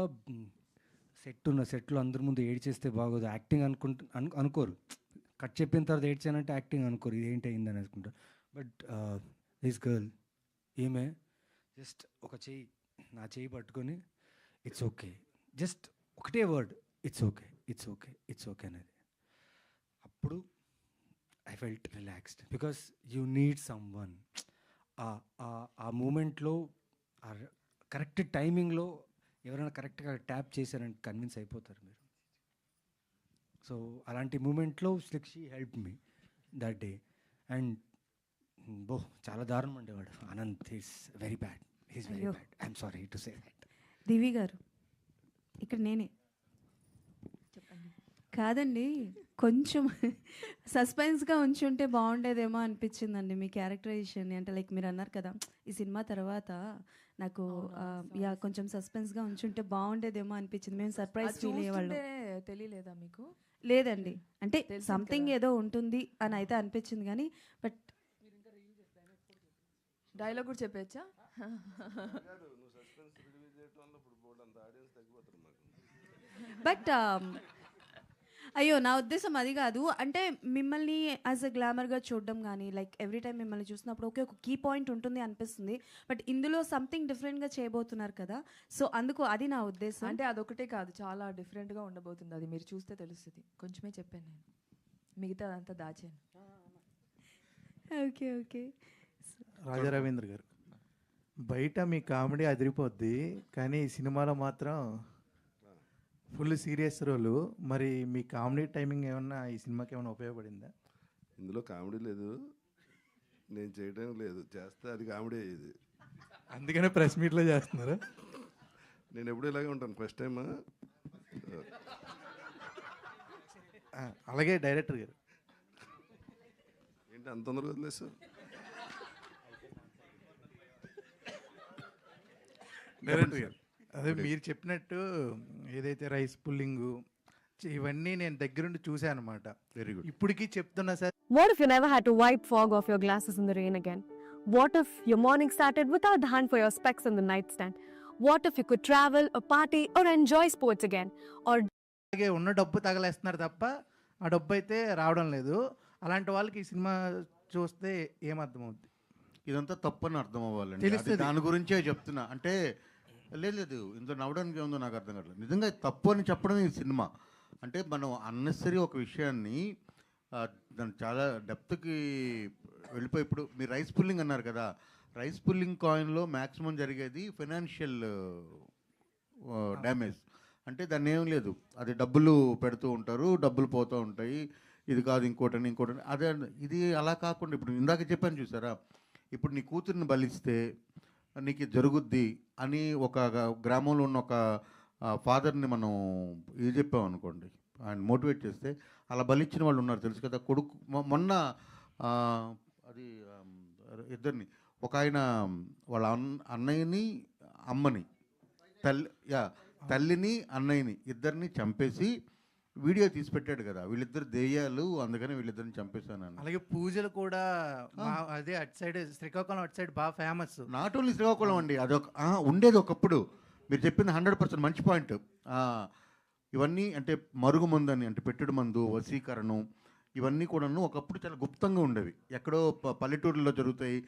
Speaker 4: సెట్లో అందరి ముందు ఏడ్ చేస్తే బాగోదు, యాక్టింగ్ అనుకోరు. కట్ చెప్పిన తర్వాత ఏడ్చానంటే యాక్టింగ్ అనుకోరు, ఇదేంటి అయిందని అనుకుంటారు. బట్ దిస్ గర్ల్ ఈమె జస్ట్ ఒక చెయ్యి నా చెయ్యి పట్టుకొని ఇట్స్ ఓకే, జస్ట్ ఒకటే word, it's okay, it's okay, it's okay అనేది. అప్పుడు I felt relaxed because you need some one. ఆ మూమెంట్లో ఆ కరెక్ట్ టైమింగ్లో ఎవరైనా కరెక్ట్గా ట్యాప్ చేశారని కన్విన్స్ అయిపోతారు మీరు. సో అలాంటి మూమెంట్లో she help me that day. And చాలా దారుణం ఉండేవాడు Anant. Is very bad, is very
Speaker 13: అయ్యో.
Speaker 4: Bad. I'm sorry to say that.
Speaker 13: Divi garu, ఇక్కడ నేనే. కాదండి, కొంచెం సస్పెన్స్గా ఉంచుంటే బాగుండేదేమో అనిపించిందండి మీ క్యారెక్టరైజేషన్. అంటే లైక్ మీరు అన్నారు కదా ఈ సినిమా తర్వాత నాకు యా కొంచెం సస్పెన్స్గా ఉంచుంటే బాగుండేదేమో అనిపించింది. మేము సర్ప్రైజ్ ఫీల్ అయ్యేవాళ్ళం.
Speaker 10: తెలియలేదా మీకు?
Speaker 13: లేదండి, అంటే
Speaker 10: తెలిసింది
Speaker 13: సంథింగ్
Speaker 10: కదా.
Speaker 13: ఏదో ఉంటుంది అని అయితే అనిపించింది కానీ బట్
Speaker 10: డైలాగ్ కూడా చెప్పేచ్చా?
Speaker 13: బట్ అయ్యో నా ఉద్దేశం అది కాదు. అంటే మిమ్మల్ని యాజ్ అ గ్లామర్గా చూడడం కానీ లైక్ ఎవ్రీ టైం మిమ్మల్ని చూసినప్పుడు ఒకే ఒక కీ పాయింట్ ఉంటుంది అనిపిస్తుంది. బట్ ఇందులో సంథింగ్ డిఫరెంట్గా చేయబోతున్నారు కదా, సో అందుకు అది నా ఉద్దేశం.
Speaker 10: అంటే అదొకటే కాదు, చాలా డిఫరెంట్గా ఉండబోతుంది. అది మీరు చూస్తే తెలుస్తుంది. కొంచెమే చెప్పాను నేను, మిగతా అదంతా దాచాను.
Speaker 13: Okay okay.
Speaker 14: రాజా రవీంద్ర గారు, బయట మీ కామెడీ అదిరిపోద్ది, కానీ ఈ సినిమాలో మాత్రం ఫుల్ సీరియస్ రోలు. మరి మీ కామెడీ టైమింగ్ ఏమన్నా ఈ సినిమాకి ఏమైనా ఉపయోగపడిందా?
Speaker 6: ఇందులో కామెడీ లేదు, నేను చేయడం లేదు, చేస్తే అది కామెడీ అయ్యేది.
Speaker 14: అందుకనే ప్రెస్ మీట్లో చేస్తున్నారా?
Speaker 6: నేను ఎప్పుడు ఇలాగే ఉంటాను. ఫస్ట్ టైం
Speaker 14: అలాగే డైరెక్టర్ గారు
Speaker 6: ఏంటి అంత తొందరగా వదిలేసావు?
Speaker 14: డైరెక్టర్ గారు, అదే మీరు చెప్పినట్టు ఏదైతే రైస్ పుల్లింగు ఇవన్నీ నేను దగ్గరుండి చూసాను అనమాట.
Speaker 3: Very good.
Speaker 14: ఇప్పటికీ చెప్తున్నా sir.
Speaker 15: What if you never had to wipe fog off your glasses in the rain again? What if your morning started without the hunt for your specs on the nightstand? What if you could travel, or party, or enjoy sports again? Or
Speaker 14: అలాగే ఉన్న డబ్బు తగలేస్తున్నారు తప్ప ఆ డబ్బు అయితే రావడం లేదు. అలాంటి వాళ్ళకి ఈ సినిమా చూస్తే ఏమర్థమవుద్ది?
Speaker 3: ఇదంతా తప్పని అర్థం అవ్వాలండి.
Speaker 14: తెలుస్తుంది.
Speaker 3: అది దాని గురించే చెప్తున్నా. అంటే లేదు ఇందులో నవ్వడానికి ఏముందో నాకు అర్థం కావట్లేదు. నిజంగా తప్పు అని చెప్పడం ఈ సినిమా. అంటే మనం అన్నెసరీ ఒక విషయాన్ని దాన్ని చాలా డెప్త్కి వెళ్ళిపోయి, ఇప్పుడు మీరు రైస్ పుల్లింగ్ అన్నారు కదా, రైస్ పుల్లింగ్ కాయిన్లో మ్యాక్సిమం జరిగేది ఫైనాన్షియల్ డ్యామేజ్. అంటే దాన్ని ఏం లేదు, అది డబ్బులు పెడుతూ ఉంటారు, డబ్బులు పోతూ ఉంటాయి, ఇది కాదు ఇంకోటని. అదే ఇది అలా కాకుండా ఇప్పుడు ఇందాక చెప్పాను చూసారా, ఇప్పుడు నీ కూతురిని బలిస్తే నీకు జరుగుద్ది అని ఒక గ్రామంలో ఉన్న ఒక ఫాదర్ని మనం ఇది చెప్పామనుకోండి, ఆయన మోటివేట్ చేస్తే అలా బలిచ్చిన వాళ్ళు ఉన్నారు తెలుసు కదా. కొడుకు మొన్న అది ఇద్దరిని, ఒక ఆయన వాళ్ళ అన్నయ్యని అమ్మని తల్లిని అన్నయ్యని ఇద్దరిని చంపేసి వీడియో తీసి పెట్టాడు కదా. వీళ్ళిద్దరు దెయ్యాలు, అందుకని వీళ్ళిద్దరిని చంపేశాను.
Speaker 14: అలాగే పూజలు కూడా అదే అటు సైడ్ శ్రీకాకుళం అటు సైడ్ బాగా ఫేమస్.
Speaker 3: నాట్ ఓన్లీ శ్రీకాకుళం అండి, అదొక ఉండేది ఒకప్పుడు. మీరు చెప్పింది 100% మంచి పాయింట్. ఇవన్నీ అంటే మరుగు మందు అని, అంటే పెట్టెడు మందు, వశీకరణం, ఇవన్నీ కూడాను ఒకప్పుడు చాలా గుప్తంగా ఉండేవి. ఎక్కడో పల్లెటూరులో జరుగుతాయి,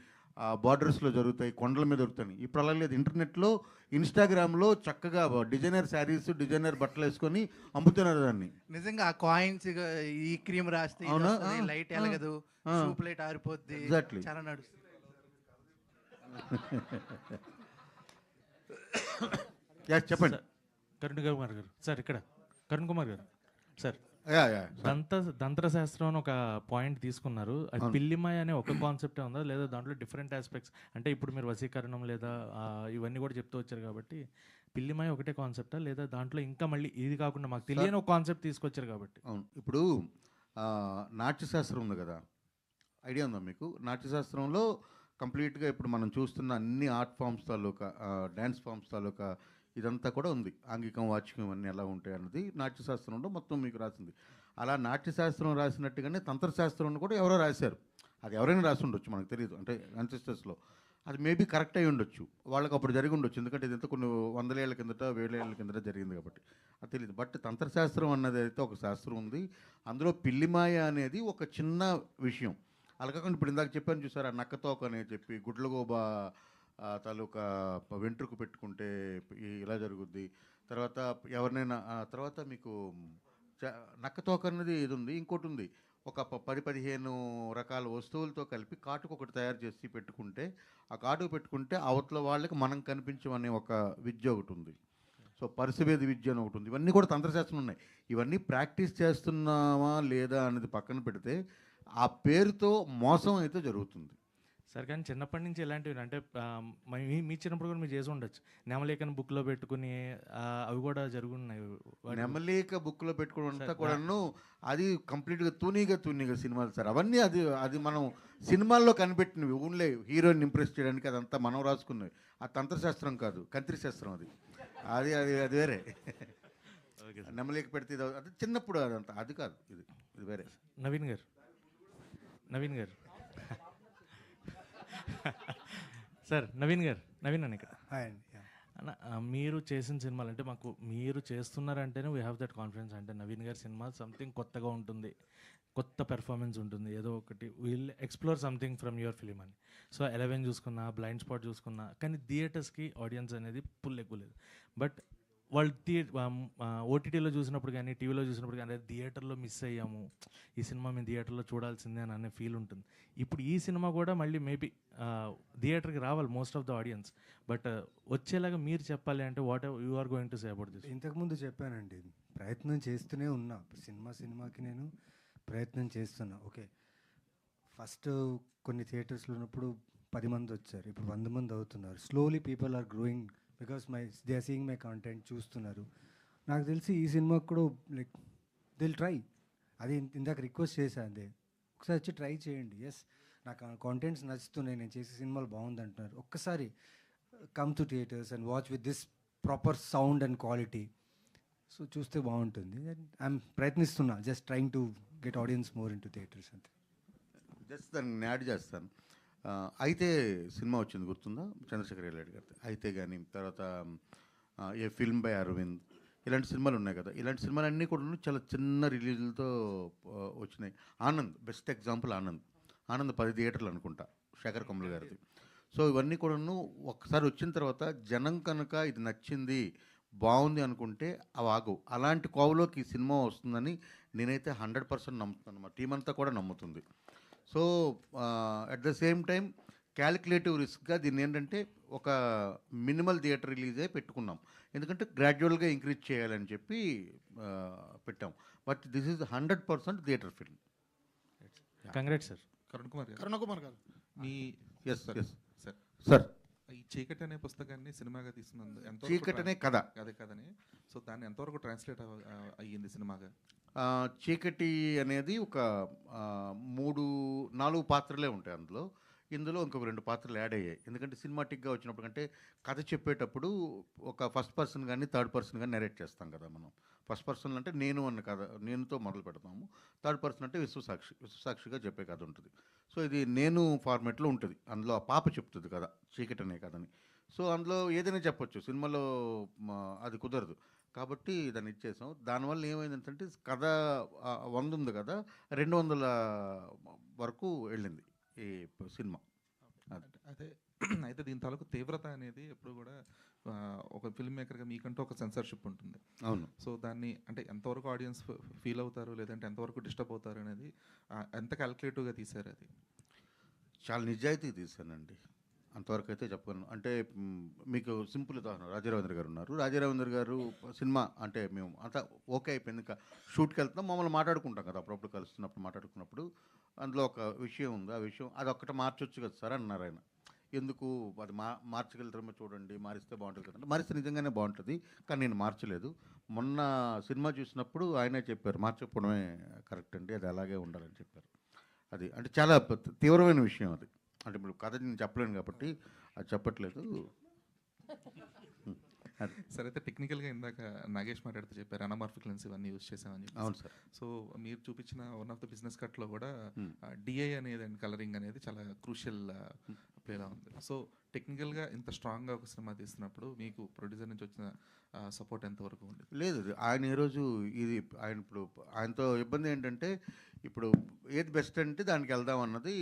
Speaker 3: బార్డర్స్లో జరుగుతాయి, కొండల మీద దొరుకుతాయి. ఇప్పుడు అలా లేదు. ఇంటర్నెట్లో, ఇన్స్టాగ్రామ్లో చక్కగా డిజైనర్ శారీస్, డిజైనర్ బట్టలు వేసుకొని అమ్ముతున్నారు దాన్ని.
Speaker 14: నిజంగా ఆ కాయిన్స్ ఈ క్రీమ్ రాస్తే లైట్ ఎలగదు, సూప్ లైట్ ఆరిపోద్ది,
Speaker 3: ఎగ్జాక్ట్లీ
Speaker 14: చాలా నడుస్తుంది.
Speaker 3: చెప్పండి.
Speaker 16: కరుణ్ కుమార్ గారు సార్, ఇక్కడ కరుణ్ కుమార్ గారు సార్, తంత్రశాస్త్రం అని ఒక పాయింట్ తీసుకున్నారు. అది పిల్లిమాయ అనే ఒక కాన్సెప్టే ఉందా, లేదా దాంట్లో డిఫరెంట్ ఆస్పెక్ట్స్? అంటే ఇప్పుడు మీరు వశీకరణం లేదా ఇవన్నీ కూడా చెప్తూ వచ్చారు కాబట్టి పిల్లిమాయ ఒకటే కాన్సెప్టా, లేదా దాంట్లో ఇంకా మళ్ళీ ఇది కాకుండా మాకు తెలియని ఒక కాన్సెప్ట్ తీసుకొచ్చారు కాబట్టి?
Speaker 3: అవును. ఇప్పుడు నాట్యశాస్త్రం ఉంది కదా, ఐడియా ఉందా మీకు? నాట్యశాస్త్రంలో కంప్లీట్గా ఇప్పుడు మనం చూస్తున్న అన్ని ఆర్ట్ ఫామ్స్ తాలూకా, డ్యాన్స్ ఫామ్స్ తాలూకా ఇదంతా కూడా ఉంది. ఆంగికం, వాచికం ఇవన్నీ ఎలా ఉంటాయి అన్నది నాట్యశాస్త్రంలో మొత్తం మీకు రాసింది. అలా నాట్యశాస్త్రం రాసినట్టుగానే తంత్రశాస్త్రం కూడా ఎవరో రాశారు. అది ఎవరైనా రాసి ఉండొచ్చు, మనకు తెలియదు. అంటే అన్సిస్టర్స్లో అది మేబీ కరెక్ట్ అయి ఉండొచ్చు, వాళ్ళకి అప్పుడు జరిగి ఉండొచ్చు. ఎందుకంటే ఇదంతా కొన్ని 100 ఏళ్ల కిందట 1000 ఏళ్ల కిందట జరిగింది కాబట్టి అది తెలియదు. బట్ తంత్రశాస్త్రం అన్నది అయితే ఒక శాస్త్రం ఉంది. అందులో పిల్లిమాయ అనేది ఒక చిన్న విషయం. అలా కాకుండా ఇప్పుడు ఇందాక చెప్పాను చూసారా, నక్కతోక అని చెప్పి గుడ్లగోబ తాలూకా వెంట్రుకు పెట్టుకుంటే ఇలా జరుగుద్ది. తర్వాత ఎవరినైనా తర్వాత మీకు నక్కతోక అనేది ఇది ఉంది. ఇంకోటి ఉంది, ఒక 10-15 రకాల వస్తువులతో కలిపి కాటుకు ఒకటి తయారు చేసి పెట్టుకుంటే, ఆ కాటుకు పెట్టుకుంటే అవతల వాళ్ళకి మనం కనిపించమనే ఒక విద్య ఒకటి ఉంది. సో పరిసవేది విద్య అని ఒకటి ఉంది. ఇవన్నీ కూడా తంత్రశాస్త్రం ఉన్నాయి. ఇవన్నీ ప్రాక్టీస్ చేస్తున్నామా లేదా అనేది పక్కన పెడితే ఆ పేరుతో మోసం అయితే జరుగుతుంది.
Speaker 16: సార్ కానీ చిన్నప్పటి నుంచి ఇలాంటివి అంటే మీ చిన్నప్పుడు కూడా మీరు చేసి ఉండొచ్చు. నెమలేఖను బుక్లో పెట్టుకుని అవి కూడా జరుగున్నాయి.
Speaker 3: నెమలేక బుక్లో పెట్టుకోవడం అంతా కూడాను అది కంప్లీట్గా తూనీగా సినిమాలు సార్. అవన్నీ అది మనం సినిమాల్లో కనిపెట్టినవి, ఓన్లీ హీరోయిన్ ఇంప్రెస్ చేయడానికి అదంతా మనం రాసుకున్నవి. ఆ తంత్రశాస్త్రం కాదు, కంత్రిశాస్త్రం. అది అది అది వేరే. నెమలేక పెడితే అది చిన్నప్పుడు అదంతా అది కాదు, ఇది వేరే.
Speaker 16: నవీన్ గారు సార్, నవీన్ అన్న ఇక్కడ అన్న, మీరు చేసిన సినిమాలు అంటే మాకు మీరు చేస్తున్నారంటేనే వీ హ్యావ్ దట్ కాన్ఫిడెన్స్. అంటే నవీన్ గారి సినిమా సంథింగ్ కొత్తగా ఉంటుంది, కొత్త పెర్ఫార్మెన్స్ ఉంటుంది, ఏదో ఒకటి will explore something from your film అని. సో 11 చూసుకున్నా, బ్లైండ్ స్పాట్ చూసుకున్నా, కానీ థియేటర్స్కి ఆడియన్స్ అనేది ఎక్కువ లేదు. బట్ వాళ్ళు ఓటీటీలో చూసినప్పుడు కానీ టీవీలో చూసినప్పుడు కానీ థియేటర్లో మిస్ అయ్యాము, ఈ సినిమా మేము థియేటర్లో చూడాల్సిందే అని అనే ఫీల్ ఉంటుంది. ఇప్పుడు ఈ సినిమా కూడా మళ్ళీ మేబీ థియేటర్కి రావాలి most of the audience, but వచ్చేలాగా మీరు చెప్పాలి అంటే what you are going to say about this?
Speaker 4: ఇంతకుముందు చెప్పానండి, ప్రయత్నం చేస్తూనే ఉన్నా. సినిమాకి నేను ప్రయత్నం చేస్తున్నా. ఓకే, ఫస్ట్ కొన్ని థియేటర్స్లో ఉన్నప్పుడు 10 మంది వచ్చారు, ఇప్పుడు 100 మంది అవుతున్నారు. Slowly people are growing because they are seeing my content, చూస్తున్నారు. నాకు తెలిసి ఈ సినిమాకి కూడా లైక్ దిల్ ట్రై. అది ఇందాక రిక్వెస్ట్ చేశాను, అదే ఒకసారి వచ్చి ట్రై చేయండి. ఎస్, నాకు కాంటెంట్స్ నచ్చుతున్నాయి, నేను చేసే సినిమాలు బాగుంది అంటున్నారు. ఒక్కసారి come to theatres and watch with this proper sound and quality. So చూస్తే బాగుంటుంది. ఐఎమ్ ప్రయత్నిస్తున్నా, just trying to get audience more into theatres అంతే.
Speaker 3: జస్ట్ దాన్ని యాడ్ చేస్తాను. అయితే సినిమా వచ్చింది గుర్తుందా, చంద్రశేఖర్ రెడ్డి గారి అయితే, కానీ తర్వాత ఏ ఫిల్మ్ బై అరవింద్, ఇలాంటి సినిమాలు ఉన్నాయి కదా. ఇలాంటి సినిమాలు అన్నీ కూడా చాలా చిన్న రిలీజులతో వచ్చినాయి. Anand best example. ఆనంద్ 10 థియేటర్లు అనుకుంటా, శేఖర్ కమల్ గారిది. సో ఇవన్నీ కూడాను ఒకసారి వచ్చిన తర్వాత జనం కనుక ఇది నచ్చింది, బాగుంది అనుకుంటే అవి ఆగవు. అలాంటి కోవలోకి ఈ సినిమా వస్తుందని నేనైతే 100% నమ్ముతున్నాను. మా టీం అంతా కూడా నమ్ముతుంది. So at the same time calculative రిస్క్గా దీన్ని ఏంటంటే ఒక మినిమల్ థియేటర్ రిలీజే పెట్టుకున్నాం, ఎందుకంటే గ్రాడ్యువల్గా ఇంక్రీజ్ చేయాలని చెప్పి పెట్టాం. But this is 100% theatre film.
Speaker 16: Congrats sir.
Speaker 17: Karun Kumar గారు మీ
Speaker 3: సార్
Speaker 17: ఈ చీకటి అనే పుస్తకాన్ని సినిమాగా తీసుకున్నందు ఎంత
Speaker 3: చీకటి అనే
Speaker 17: కథని సో దాన్ని ఎంతవరకు ట్రాన్స్లేట్ అయ్యింది సినిమాగా?
Speaker 3: చీకటి అనేది ఒక 3-4 పాత్రలే ఉంటాయి అందులో. ఇందులో ఇంకొక 2 పాత్రలు యాడ్ అయ్యాయి. ఎందుకంటే సినిమాటిక్గా వచ్చినప్పుడు, అంటే కథ చెప్పేటప్పుడు ఒక ఫస్ట్ పర్సన్ కానీ థర్డ్ పర్సన్ కానీ నెరేట్ చేస్తాం కదా మనం. ఫస్ట్ పర్సన్ అంటే నేను అన్న కథ, నేనుతో మొదలు పెడతాము. థర్డ్ పర్సన్ అంటే విశ్వసాక్షిగా చెప్పే కథ ఉంటుంది. సో ఇది నేను ఫార్మేట్లో ఉంటుంది. అందులో ఆ పాప చెప్తుంది కదా, చీకటి అనే కథని. సో అందులో ఏదైనా చెప్పొచ్చు, సినిమాలో అది కుదరదు కాబట్టి దాన్ని ఇచ్చేసాం. దానివల్ల ఏమైందంటే కథ 100 ఉంది కదా, 200 వరకు వెళ్ళింది ఈ సినిమా.
Speaker 17: అయితే దీని తాలూకు తీవ్రత అనేది ఎప్పుడు కూడా ఒక ఫిల్మ్ మేకర్గా మీకంటూ ఒక సెన్సార్షిప్ ఉంటుంది.
Speaker 3: అవును.
Speaker 17: సో దాన్ని అంటే ఎంతవరకు ఆడియన్స్ ఫీల్ అవుతారు, లేదంటే ఎంతవరకు డిస్టర్బ్ అవుతారు అనేది ఎంత క్యాలిక్యులేటివ్గా తీశారు? అది
Speaker 3: చాలా నిజాయితీ తీశానండి, అంతవరకు అయితే చెప్పగలను. అంటే మీకు సింపుల్ ఉదాహరణ, రాజారవీంద్ర గారు ఉన్నారు. రాజారవీంద్ర గారు సినిమా అంటే మేము అంతా ఓకే అయిపోయింది, ఇంకా షూట్కి వెళ్తున్నాం, మమ్మల్ని మాట్లాడుకుంటాం కదా అప్పుడప్పుడు, కలుస్తున్నప్పుడు మాట్లాడుకున్నప్పుడు అందులో ఒక విషయం ఉంది, ఆ విషయం అది ఒక్కటి మార్చొచ్చు కదా సార్ అన్నారు ఆయన. ఎందుకు అది మార్చగలుగుతారో చూడండి, మారిస్తే బాగుంటుంది కదంటే, మారిస్తే నిజంగానే బాగుంటుంది, కానీ నేను మార్చలేదు. మొన్న సినిమా చూసినప్పుడు ఆయనే చెప్పారు, మార్చకపోవడమే కరెక్ట్ అండి, అది అలాగే ఉండాలని చెప్పారు. అది అంటే చాలా తీవ్రమైన విషయం అది. అంటే ఇప్పుడు కథ నేను చెప్పలేను కాబట్టి అది చెప్పట్లేదు.
Speaker 17: సరే, అయితే టెక్నికల్గా ఇందాక నాగేష్ మాట్లాడితే చెప్పారు అనమార్ఫిక్ లెన్స్ ఇవన్నీ యూజ్ చేసామని చెప్పి.
Speaker 3: అవును సార్.
Speaker 17: సో మీరు చూపించిన వన్ ఆఫ్ ద బిజినెస్ కట్లో కూడా డిఐ అనేది అండ్ కలరింగ్ అనేది చాలా క్రూషియల్ ప్లేలా ఉంది. సో టెక్నికల్గా ఇంత స్ట్రాంగ్గా ఒక సినిమా తీస్తున్నప్పుడు మీకు ప్రొడ్యూసర్ నుంచి వచ్చిన సపోర్ట్ ఎంతవరకు ఉంది?
Speaker 3: లేదు, ఆయన ఈరోజు ఇది ఆయన ఇప్పుడు ఆయనతో ఇబ్బంది ఏంటంటే ఇప్పుడు ఏది బెస్ట్ అంటే దానికి వెళ్దాం అన్నది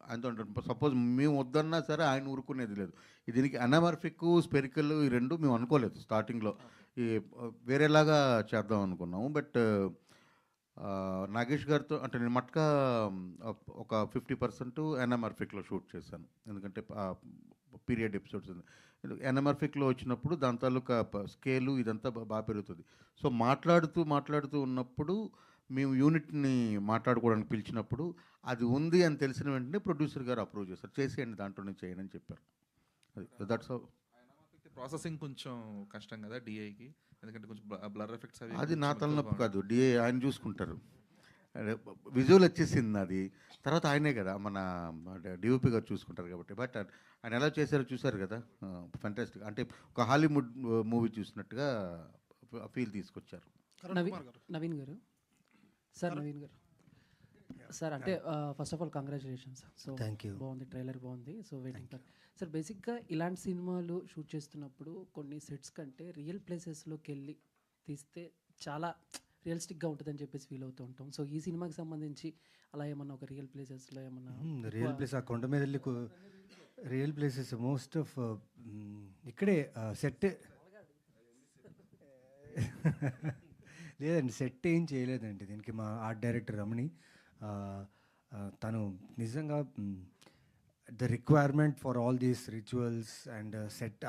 Speaker 3: ఆయనతో ఉంటారు. సపోజ్ మేము వద్దన్నా సరే ఆయన ఊరుకునేది లేదు. దీనికి అనమర్ఫిక్ స్పెరికల్ ఈ రెండు మేము అనుకోలేదు స్టార్టింగ్లో, ఈ వేరేలాగా చేద్దాం అనుకున్నాము. బట్ నాగేష్ గారితో అంటే నేను మట్కా ఒక 50% ఎన్ఎంఆర్ఫిక్లో షూట్ చేశాను, ఎందుకంటే పీరియడ్ ఎపిసోడ్స్ ఎన్ఎంఆర్ఫిక్లో వచ్చినప్పుడు దాని తాలూకా స్కేలు ఇదంతా బాగా పెరుగుతుంది. సో మాట్లాడుతూ ఉన్నప్పుడు మేము యూనిట్ని మాట్లాడుకోవడానికి పిలిచినప్పుడు అది ఉంది అని తెలిసిన వెంటనే ప్రొడ్యూసర్ గారు అప్రూవ్ చేశారు, చేసేయండి దాంట్లోనే చేయండి అని చెప్పారు. అది దట్స్ హౌ.
Speaker 17: ప్రాసెసింగ్ కొంచెం కష్టం కదా డిఐకి, ఎందుకంటే కొంచెం బ్లర్ ఎఫెక్ట్స్ అవి.
Speaker 3: అది నా తలనొప్పి కాదు, డిఏ ఆయన చూసుకుంటారు. విజువల్ వచ్చేసింది అది, తర్వాత ఆయనే కదా మన డిఓపి గారు చూసుకుంటారు కాబట్టి. బట్ ఆయన ఎలా చేశారో చూశారు కదా, ఫెంటాస్టిక్. అంటే ఒక హాలీవుడ్ మూవీ చూసినట్టుగా ఫీల్ తీసుకొచ్చారు.
Speaker 18: నవీన్ గారు సార్, నవీన్ గారు సార్, అంటే first of all congratulations. So బాగుంది, ట్రైలర్ బాగుంది. So waiting for sir. బేసిక్గా ఇలాంటి సినిమాలు షూట్ చేస్తున్నప్పుడు కొన్ని సెట్స్ కంటే రియల్ ప్లేసెస్లోకి వెళ్ళి తీస్తే చాలా రియలిస్టిక్గా ఉంటుందని చెప్పేసి ఫీల్ అవుతూ ఉంటాం. సో ఈ సినిమాకి సంబంధించి అలా ఏమన్నా ఒక రియల్ ప్లేసెస్లో ఏమన్నా
Speaker 4: రియల్ ప్లేస్, ఆ కొండ మీద వెళ్ళి రియల్ ప్లేసెస్ మోస్ట్ ఆఫ్ ఇక్కడే సెట్ లేదండి, సెట్ ఏం చేయలేదండి దీనికి. మా ఆర్ట్ డైరెక్టర్ రమణి తను నిజంగా the requirement for all these rituals and set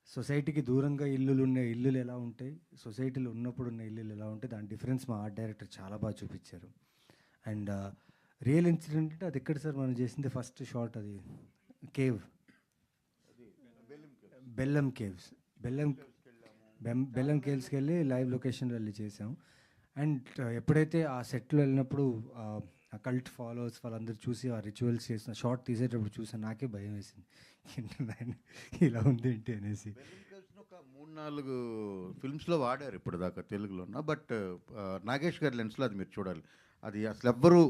Speaker 4: సొసైటీకి దూరంగా ఇల్లులు ఎలా ఉంటాయి, సొసైటీలో ఉన్నప్పుడు ఉన్న ఇల్లులు ఎలా ఉంటాయి, దాని డిఫరెన్స్ మా ఆర్ట్ డైరెక్టర్ చాలా బాగా చూపించారు. అండ్ రియల్ ఇన్సిడెంట్ అంటే అది ఎక్కడ సార్ మనం చేసింది ఫస్ట్ షాట్, అది కేవ్, బెల్లం కేవ్స్, బెల్లం కేవ్స్కి వెళ్ళి లైవ్ లొకేషన్ వెళ్ళి చేసాం. అండ్ ఎప్పుడైతే ఆ సెట్లో వెళ్ళినప్పుడు ఆ కల్ట్ ఫాలోవర్స్ వాళ్ళందరూ చూసి ఆ రిచువల్స్ చేసిన షార్ట్ తీసేటప్పుడు చూసాను, నాకే భయం వేసింది, ఇలా ఉంది ఏంటి అనేసి.
Speaker 3: ఒక 3-4 ఫిల్మ్స్లో వాడారు ఇప్పుడు దాకా తెలుగులో. బట్ నాగేష్ గారి లెన్స్లో అది మీరు చూడాలి, అది అసలు ఎవ్వరూ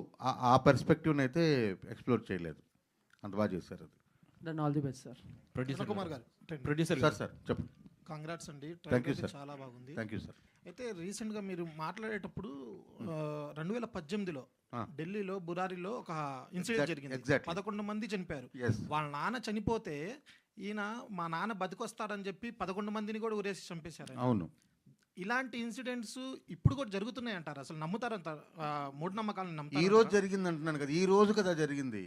Speaker 3: ఆ పర్స్పెక్టివ్ని అయితే ఎక్స్ప్లోర్ చేయలేదు, అంత బాగా చేశారు. అది
Speaker 18: then all the best sir.
Speaker 19: Producer Kumar గారు,
Speaker 3: ప్రొడ్యూసర్ సార్ చెప్పండి.
Speaker 19: కంగ్రాట్స్ అండి,
Speaker 3: థ్యాంక్ యూ
Speaker 19: ట్రైలర్
Speaker 3: సార్.
Speaker 19: చాలా బాగుంది.
Speaker 3: Thank you sir.
Speaker 19: అయితే రీసెంట్గా మీరు మాట్లాడేటప్పుడు 2018లో ఢిల్లీలో బురారిలో ఒక ఇన్సిడెంట్ జరిగింది. 11 మంది చనిపోయారు. వాళ్ళ నాన్న చనిపోతే ఈయన మా నాన్న బతికొస్తాడని చెప్పి 11 మందిని కూడా ఉరేసి చంపేశారు.
Speaker 3: అవును,
Speaker 19: ఇలాంటి ఇన్సిడెంట్స్ ఇప్పుడు కూడా జరుగుతున్నాయి అంటారు, అసలు నమ్ముతారంటారు? మూఢనమ్మకాలను నమ్ముతారు?
Speaker 3: ఈ రోజు జరిగింది అంటున్నాను కదా, ఈ రోజు కదా జరిగింది.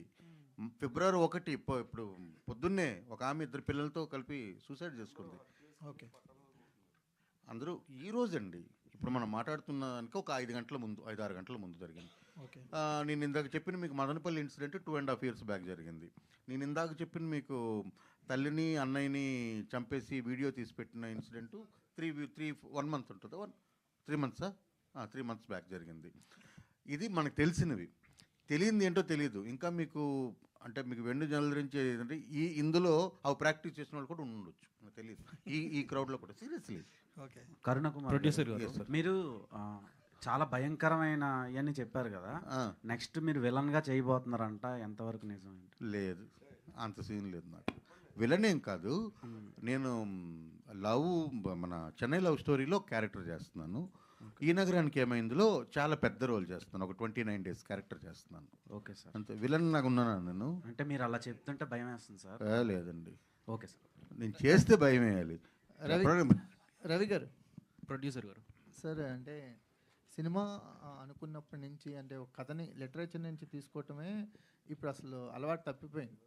Speaker 3: ఫిబ్రవరి 1 ఇప్పుడు పొద్దున్నే ఒక ఆమె 2 పిల్లలతో కలిపి సూసైడ్ చేసుకుంది.
Speaker 19: ఓకే,
Speaker 3: అందరూ ఈ రోజు అండి, ఇప్పుడు మనం మాట్లాడుతున్నానికి ఒక 5-6 గంటల ముందు జరిగింది. నేను ఇందాక చెప్పిన మీకు మదనపల్లి ఇన్సిడెంట్ 2.5 years బ్యాక్ జరిగింది. నేను ఇందాక చెప్పిన మీకు తల్లిని అన్నయ్యని చంపేసి వీడియో తీసి పెట్టిన ఇన్సిడెంట్ 1 month ఉంటుందా, 3 months 3 months బ్యాక్ జరిగింది. ఇది మనకు తెలిసినవి. తెలియంది ఏంటో తెలియదు ఇంకా మీకు, అంటే మీకు వెండు జనరించేది ఏంటంటే ఇందులో అవి ప్రాక్టీస్ చేసిన వాళ్ళు కూడా ఉండొచ్చు, నాకు తెలియదు ఈ క్రౌడ్లో కూడా. సీరియస్లీ.
Speaker 11: కరుణకుమార్
Speaker 3: ప్రొడ్యూసర్
Speaker 11: మీరు చాలా భయంకరమైన ఇవన్నీ చెప్పారు కదా, నెక్స్ట్ మీరు విలన్గా చేయబోతున్నారంట, ఎంతవరకు నిజం?
Speaker 3: లేదు, అంత సీన్ లేదు నాకు. విలన్ ఏం కాదు, నేను మన చెన్నై లవ్ స్టోరీలో క్యారెక్టర్ చేస్తున్నాను. ఈ నగరానికి ఏమైందిలో చాలా పెద్ద రోల్ చేస్తున్నాను, ఒక 29 days క్యారెక్టర్ చేస్తున్నాను.
Speaker 11: Okay sir.
Speaker 3: అంతే, విలన్ నాకు ఉన్నాను నేను.
Speaker 11: అంటే మీరు అలా చెప్తుంటే భయం వేస్తుంది సార్.
Speaker 3: లేదండి,
Speaker 11: ఓకే సార్,
Speaker 3: నేను చేస్తే భయం వేయాలి.
Speaker 9: రవి గారు,
Speaker 19: ప్రొడ్యూసర్ గారు
Speaker 9: సార్, అంటే సినిమా అనుకున్నప్పటి నుంచి అంటే ఒక కథని లిటరేచర్ నుంచి తీసుకోవటమే ఇప్పుడు అసలు అలవాటు తప్పిపోయింది.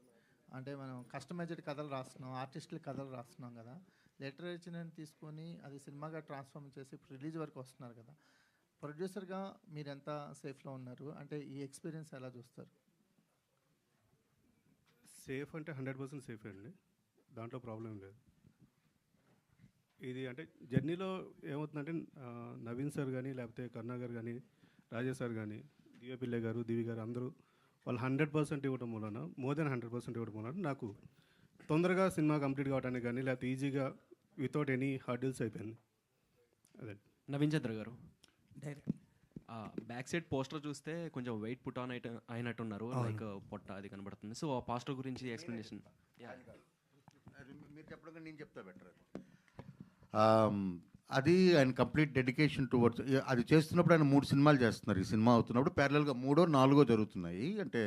Speaker 9: అంటే మనం కస్టమైజ్డ్ కథలు రాస్తున్నాం, ఆర్టిస్టుల కథలు రాస్తున్నాం కదా, లిటరేచర్ని తీసుకొని అది సినిమాగా ట్రాన్స్ఫార్మ్ చేసి ఇప్పుడు రిలీజ్ వరకు వస్తున్నారు కదా. ప్రొడ్యూసర్గా మీరు ఎంత సేఫ్లో ఉన్నారు, అంటే ఈ ఎక్స్పీరియన్స్ ఎలా చూస్తారు?
Speaker 20: సేఫ్ అంటే 100% సేఫ్ అండి, దాంట్లో ప్రాబ్లం లేదు. ఇది అంటే జర్నీలో ఏమవుతుందంటే నవీన్ సార్ కానీ లేకపోతే కరుణా గారు కానీ రాజేష్ సార్ కానీ దివ్యపిల్లె గారు దివి గారు అందరూ వాళ్ళు 100% ఇవ్వడం మూలన, మోర్ దెన్ 100% ఇవ్వడం మూలన నాకు తొందరగా సినిమా కంప్లీట్ కావడానికి కానీ లేకపోతే ఈజీగా వితౌట్ ఎనీ హర్డిల్స్ అయిపోయింది. అదే
Speaker 21: నవీన్ చంద్ర గారు, బ్యాక్ సైడ్ పోస్టర్ చూస్తే కొంచెం వెయిట్ పుట్ ఆన్ అయినట్టున్నారు, లైక్ పొట్ట అది కనబడుతుంది. సో ఆ పోస్టర్ గురించి ఎక్స్ప్లెనేషన్.
Speaker 3: మీరు చెప్పడం నేను చెప్తా బెటర్. అది ఆయన కంప్లీట్ డెడికేషన్ టువర్డ్స్ అది చేస్తున్నప్పుడు ఆయన 3 సినిమాలు చేస్తున్నారు. ఈ సినిమా అవుతున్నప్పుడు ప్యారలల్గా 3ఓ 4ఓ జరుగుతున్నాయి. అంటే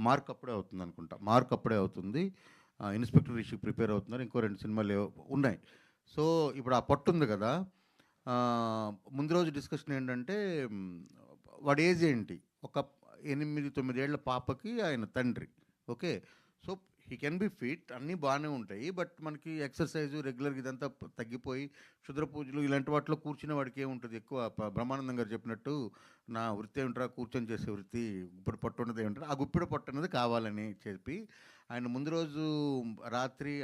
Speaker 3: మార్క్ అప్పుడే అవుతుంది అనుకుంటా, మార్క్ అప్పుడే అవుతుంది, ఇన్స్పెక్టర్ రిషి ప్రిపేర్ అవుతున్నారు, ఇంకో 2 సినిమాలు ఉన్నాయి. సో ఇప్పుడు ఆ పట్టు ఉంది కదా, ముందు రోజు డిస్కషన్ ఏంటంటే వాడి ఏజ్ ఏంటి, ఒక 8-9 ఏళ్ల పాపకి ఆయన తండ్రి. Okay, so he can be fit, అన్నీ బాగానే ఉంటాయి, బట్ మనకి ఎక్సర్సైజు రెగ్యులర్గా ఇదంతా తగ్గిపోయి క్షుద్ర పూజలు ఇలాంటి వాటిలో కూర్చునే వాడికి ఏముంటుంది ఎక్కువ. బ్రహ్మానందం గారు చెప్పినట్టు నా వృత్తి ఏమిట్రా కూర్చొని చేసే వృత్తి, గుప్పిడి పట్టు ఉన్నది ఏమిటారు, ఆ గుప్పిడి పట్టు అనేది కావాలని చెప్పి ఆయన ముందు రోజు రాత్రి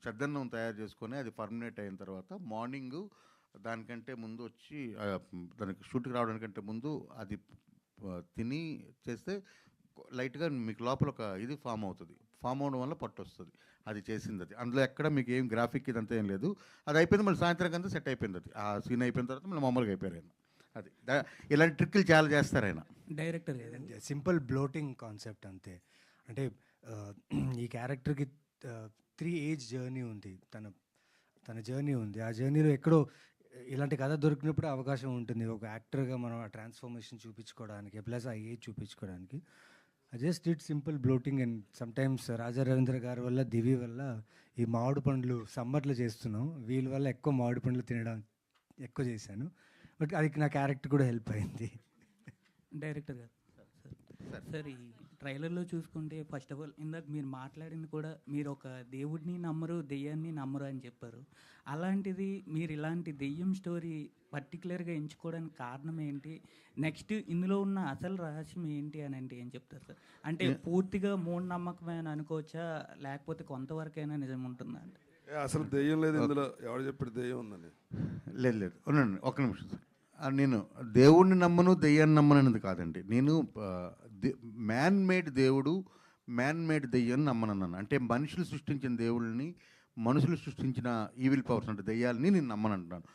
Speaker 3: చద్దన్నం తయారు చేసుకొని అది ఫర్మినేట్ అయిన తర్వాత మార్నింగు దానికంటే ముందు వచ్చి దానికి షూట్కి రావడానికంటే ముందు అది తిని చేస్తే లైట్గా మీకు లోపల ఒక ఇది ఫామ్ అవుతుంది, ఫామ్ అవడం వల్ల పట్టు వస్తుంది. అది చేసింది అది, అందులో ఎక్కడ మీకు ఏం గ్రాఫిక్ ఇదంతా ఏం లేదు. అది అయిపోయింది, మళ్ళీ సాయంత్రం అంతా సెట్ అయిపోయింది. అది ఆ సీన్ అయిపోయిన తర్వాత మళ్ళీ మామూలుగా అయిపోయారు ఆయన. అది ఇలాంటి ట్రిక్లు చాలా చేస్తారు ఆయన
Speaker 4: డైరెక్టర్. సింపుల్ బ్లోటింగ్ కాన్సెప్ట్ అంతే. అంటే ఈ క్యారెక్టర్కి 3 ఏజ్ జర్నీ ఉంది, తన జర్నీ ఉంది. ఆ జర్నీలో ఎక్కడో ఇలాంటి కథ దొరికినప్పుడు అవకాశం ఉంటుంది ఒక యాక్టర్గా మనం ఆ ట్రాన్స్ఫర్మేషన్ చూపించుకోవడానికి, ప్లస్ ఆ ఏజ్ చూపించుకోవడానికి. I just did simple bloating. And sometimes Raja Ravindra గారి వల్ల, దివి వల్ల ఈ మామిడి పండ్లు సమ్మర్లో చేస్తున్నాం, వీళ్ళ వల్ల ఎక్కువ మామిడి పండ్లు తినడం ఎక్కువ చేశాను. బట్ అది నా క్యారెక్టర్ కూడా హెల్ప్ అయింది.
Speaker 22: డైరెక్టర్ గారు సార్, ఈ ట్రైలర్లో చూసుకుంటే ఫస్ట్ ఆఫ్ ఆల్ ఇందాక మీరు మాట్లాడింది కూడా, మీరు ఒక దేవుడిని నమ్మరు, దెయ్యాన్ని నమ్మరు అని చెప్పారు. అలాంటిది మీరు ఇలాంటి దెయ్యం స్టోరీ పర్టికులర్గా ఎంచుకోవడానికి కారణం ఏంటి? నెక్స్ట్ ఇందులో ఉన్న అసలు రహస్యం ఏంటి అని అంటే ఏం చెప్తారు సార్? అంటే పూర్తిగా మూఢనమ్మకమే అని అనుకోవచ్చా, లేకపోతే కొంతవరకైనా నిజం ఉంటుందా? అంటే
Speaker 6: అసలు దెయ్యం లేదు ఇందులో, ఎవరు చెప్పాడు దెయ్యం ఉందని?
Speaker 3: లేదు ఉండండి ఒక నిమిషం సార్. నేను దేవుడిని నమ్మను, దెయ్యాన్ని నమ్మను అనేది కాదండి. నేను మ్యాన్ మేడ్ దేవుడు, మ్యాన్ మేడ్ దెయ్యాన్ని నమ్మనన్నాను. అంటే మనుషులు సృష్టించిన దేవుళ్ళని, మనుషులు సృష్టించిన ఈవిల్ పవర్స్ అంటే దెయ్యాలని నేను నమ్మను అంటున్నాను.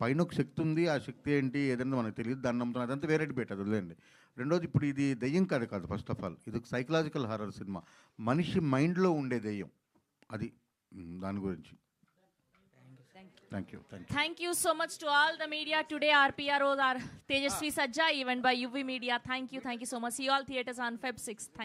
Speaker 3: పైన ఒక శక్తి ఉంది, ఆ శక్తి ఏంటి ఏదైనా మనకు తెలియదు, దాన్ని నమ్ముతున్నాను, అదంతా వేరే డిబేట్, అది వదిలేండి. రెండోది, ఇప్పుడు ఇది దెయ్యం కాదు ఫస్ట్ ఆఫ్ ఆల్, ఇది ఒక సైకలాజికల్ హారర్ సినిమా, మనిషి మైండ్లో ఉండే దెయ్యం అది, దాని గురించి.
Speaker 1: Thank you so much to all the media today. Our PROs are Tejasvi Sajja, event by UV Media. Thank you so much. See you all theaters on Feb 6th.